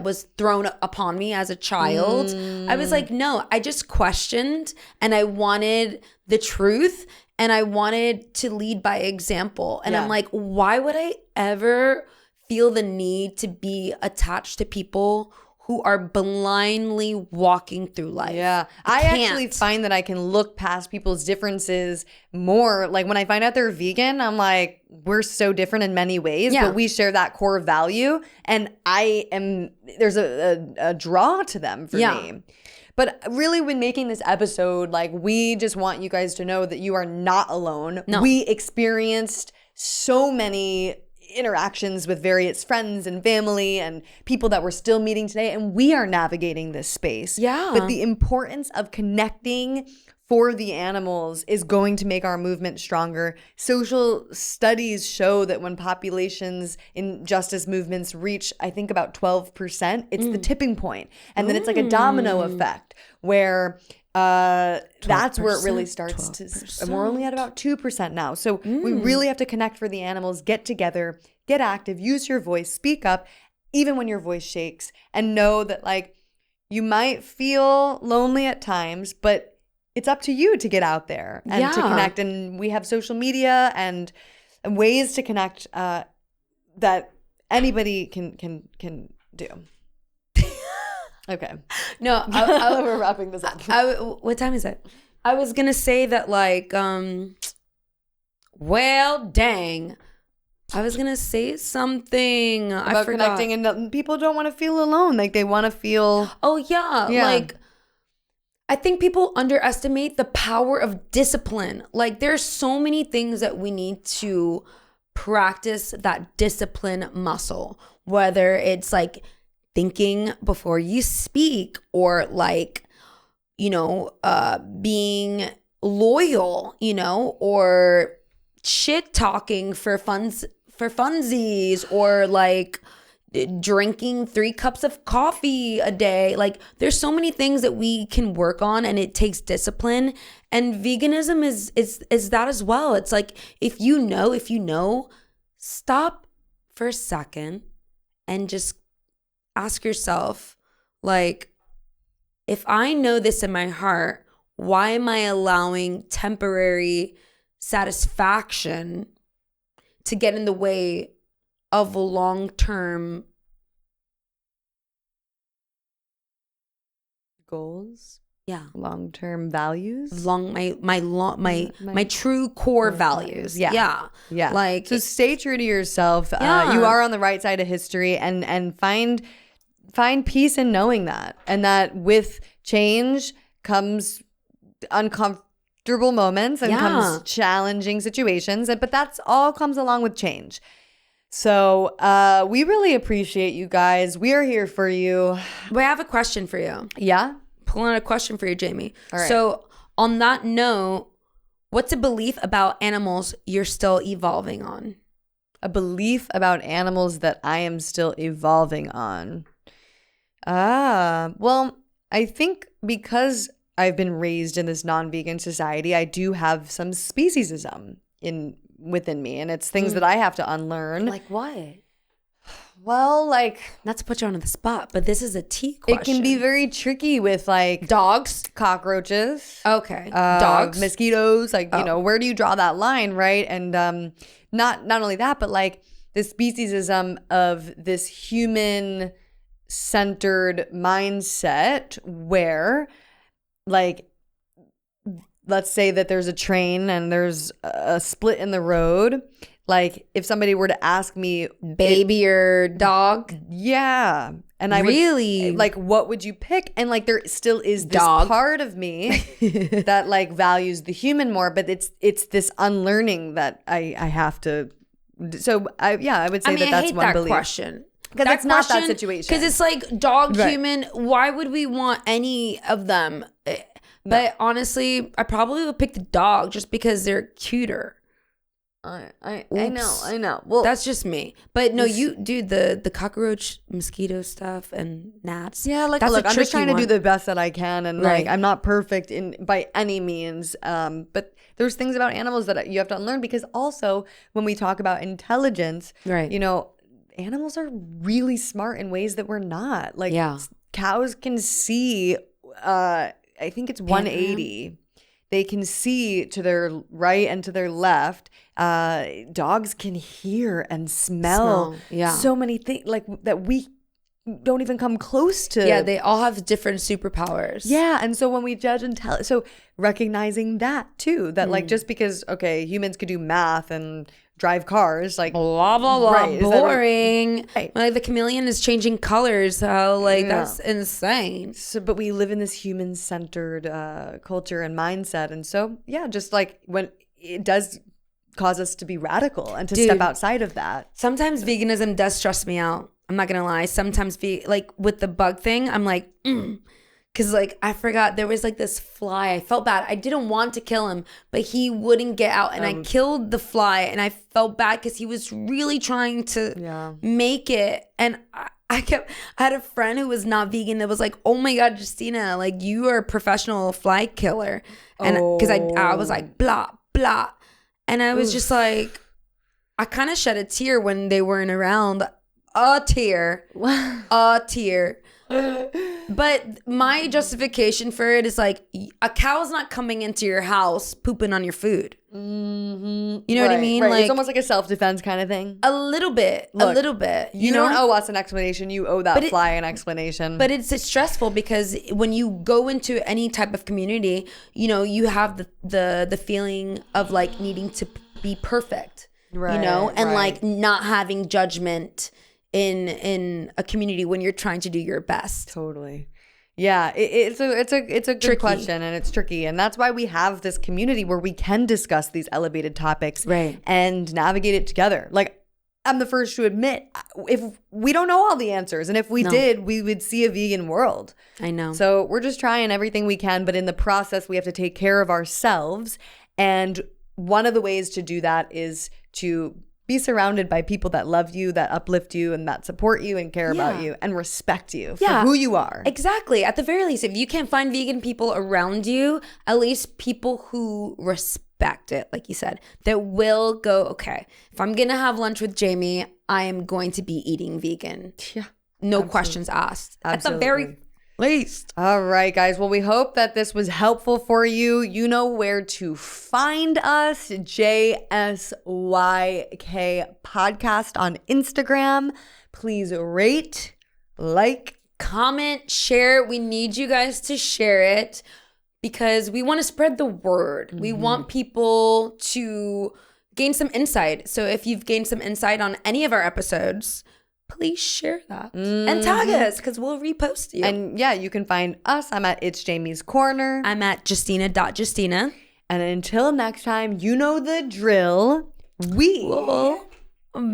Speaker 2: was thrown upon me as a child. I was like, no, I just questioned, and I wanted the truth, and I wanted to lead by example. And I'm like, why would I ever feel the need to be attached to people who are blindly walking through life?
Speaker 1: Yeah. I actually find that I can look past people's differences more. Like, when I find out they're vegan, I'm like, we're so different in many ways, but we share that core value. And there's a draw to them for me. But really, when making this episode, like, we just want you guys to know that you are not alone. No. We experienced so many interactions with various friends and family and people that we're still meeting today, and we are navigating this space. Yeah. But the importance of connecting for the animals is going to make our movement stronger. Social studies show that when populations in justice movements reach, I think, about 12%, it's the tipping point. And then it's like a domino effect where that's where it really starts 12%. And we're only at about 2% now. So we really have to connect for the animals, get together, get active, use your voice, speak up, even when your voice shakes, and know that like you might feel lonely at times, but it's up to you to get out there and to connect. And we have social media and ways to connect that anybody can do. Okay.
Speaker 2: No,
Speaker 1: we're wrapping this up.
Speaker 2: What time is it? I was gonna say that like, well, dang. I was gonna say something
Speaker 1: about connecting, and people don't want to feel alone. Like, they want to feel.
Speaker 2: Oh yeah, like I think people underestimate the power of discipline. Like, there's so many things that we need to practice that discipline muscle, whether it's like thinking before you speak, or like, being loyal, or shit talking for funsies, or like drinking 3 cups of coffee a day. Like, there's so many things that we can work on, and it takes discipline. And veganism is that as well. It's like, if you know, stop for a second and just ask yourself, like, if I know this in my heart, why am I allowing temporary satisfaction to get in the way of long-term
Speaker 1: goals,
Speaker 2: Yeah.
Speaker 1: long-term values,
Speaker 2: my true core values. Yeah. Like,
Speaker 1: so stay true to yourself. You are on the right side of history, and find peace in knowing that, and that with change comes uncomfortable moments and comes challenging situations, but that's all comes along with change. So we really appreciate you guys. We are here for you.
Speaker 2: But I have a question for you.
Speaker 1: Yeah?
Speaker 2: Pulling out a question for you, Jamie.
Speaker 1: All right.
Speaker 2: So on that note, what's a belief about animals you're still evolving on?
Speaker 1: A belief about animals that I am still evolving on. Well, I think because I've been raised in this non-vegan society, I do have some speciesism within me, and it's things that I have to unlearn.
Speaker 2: Like what?
Speaker 1: Well, like,
Speaker 2: not to put you on the spot, but this is a tea question.
Speaker 1: It can be very tricky with like
Speaker 2: dogs,
Speaker 1: cockroaches.
Speaker 2: Okay. Dogs,
Speaker 1: mosquitoes. Like, you know, where do you draw that line, right? And not only that, but like the speciesism of this human-centered mindset where, like, let's say that there's a train and there's a split in the road. Like, if somebody were to ask me,
Speaker 2: baby or dog?
Speaker 1: Yeah. And I
Speaker 2: really
Speaker 1: would, like, what would you pick? And like, there still is this part of me that like values the human more, but it's this unlearning that I have to. So I would say that's one belief.
Speaker 2: Question.
Speaker 1: Because it's not that situation.
Speaker 2: Because it's like dog, human. Why would we want any of them? But honestly, I probably would pick the dog just because they're cuter.
Speaker 1: I know. Well,
Speaker 2: that's just me. But no, you do the cockroach, mosquito stuff, and gnats.
Speaker 1: Yeah, like, look, I'm just trying to do the best that I can, and like, I'm not perfect by any means. But there's things about animals that you have to unlearn, because also when we talk about intelligence,
Speaker 2: right?
Speaker 1: You know, animals are really smart in ways that we're not. Like, cows can see. I think it's 180. They can see to their right and to their left. Dogs can hear and smell. So many things like that we don't even come close to.
Speaker 2: Yeah, they all have different superpowers.
Speaker 1: Yeah, and so when we judge and tell, so recognizing that too, that like just because humans could do math and drive cars, like
Speaker 2: blah blah blah, boring. Right. Like the chameleon is changing colors, so like that's insane.
Speaker 1: So, but we live in this human-centered culture and mindset, and so just like when it does cause us to be radical and to step outside of that.
Speaker 2: Sometimes veganism does stress me out. I'm not gonna lie. Sometimes like with the bug thing, I'm like, because like I forgot there was like this fly. I felt bad. I didn't want to kill him, but he wouldn't get out, and I killed the fly, and I felt bad because he was really trying to make it, and I had a friend who was not vegan that was like, "Oh my God, Justina, like you are a professional fly killer," and because I was like blah blah, and I was just like, I kind of shed a tear when they weren't around. A tear. But my justification for it is like, a cow's not coming into your house pooping on your food. Mm-hmm. You know what I mean?
Speaker 1: Right.
Speaker 2: Like,
Speaker 1: it's almost like a self-defense kind of thing.
Speaker 2: A little bit.
Speaker 1: You don't owe us an explanation. You owe that fly an explanation.
Speaker 2: But it's stressful because when you go into any type of community, you know, you have the feeling of like needing to be perfect. Right, you know, and like not having judgment in a community when you're trying to do your best.
Speaker 1: Totally. Yeah, it's a good question, and it's tricky, and that's why we have this community where we can discuss these elevated topics and navigate it together. Like, I'm the first to admit, if we don't know all the answers, and if we did, we would see a vegan world.
Speaker 2: I know.
Speaker 1: So we're just trying everything we can, but in the process, we have to take care of ourselves, and one of the ways to do that is to be surrounded by people that love you, that uplift you, and that support you and care about you and respect you for who you are.
Speaker 2: Exactly. At the very least, if you can't find vegan people around you, at least people who respect it, like you said, that will go, okay, if I'm going to have lunch with Jamie, I am going to be eating vegan.
Speaker 1: Yeah.
Speaker 2: No questions asked.
Speaker 1: Absolutely.
Speaker 2: At the very least.
Speaker 1: All right, guys. Well, we hope that this was helpful for you. You know where to find us. JSYK Podcast on Instagram. Please rate, like,
Speaker 2: comment, share. We need you guys to share it because we want to spread the word. We want people to gain some insight. So if you've gained some insight on any of our episodes, please share that and tag us because we'll repost you.
Speaker 1: And yeah, you can find us. I'm at It's Jamie's Corner.
Speaker 2: I'm at Justina.Justina.
Speaker 1: And until next time, you know the drill.
Speaker 2: We'll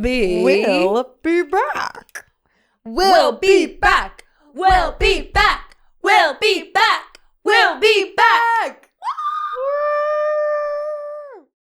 Speaker 2: be
Speaker 1: back.
Speaker 2: We'll be back. We'll be back. We'll be back. We'll be back.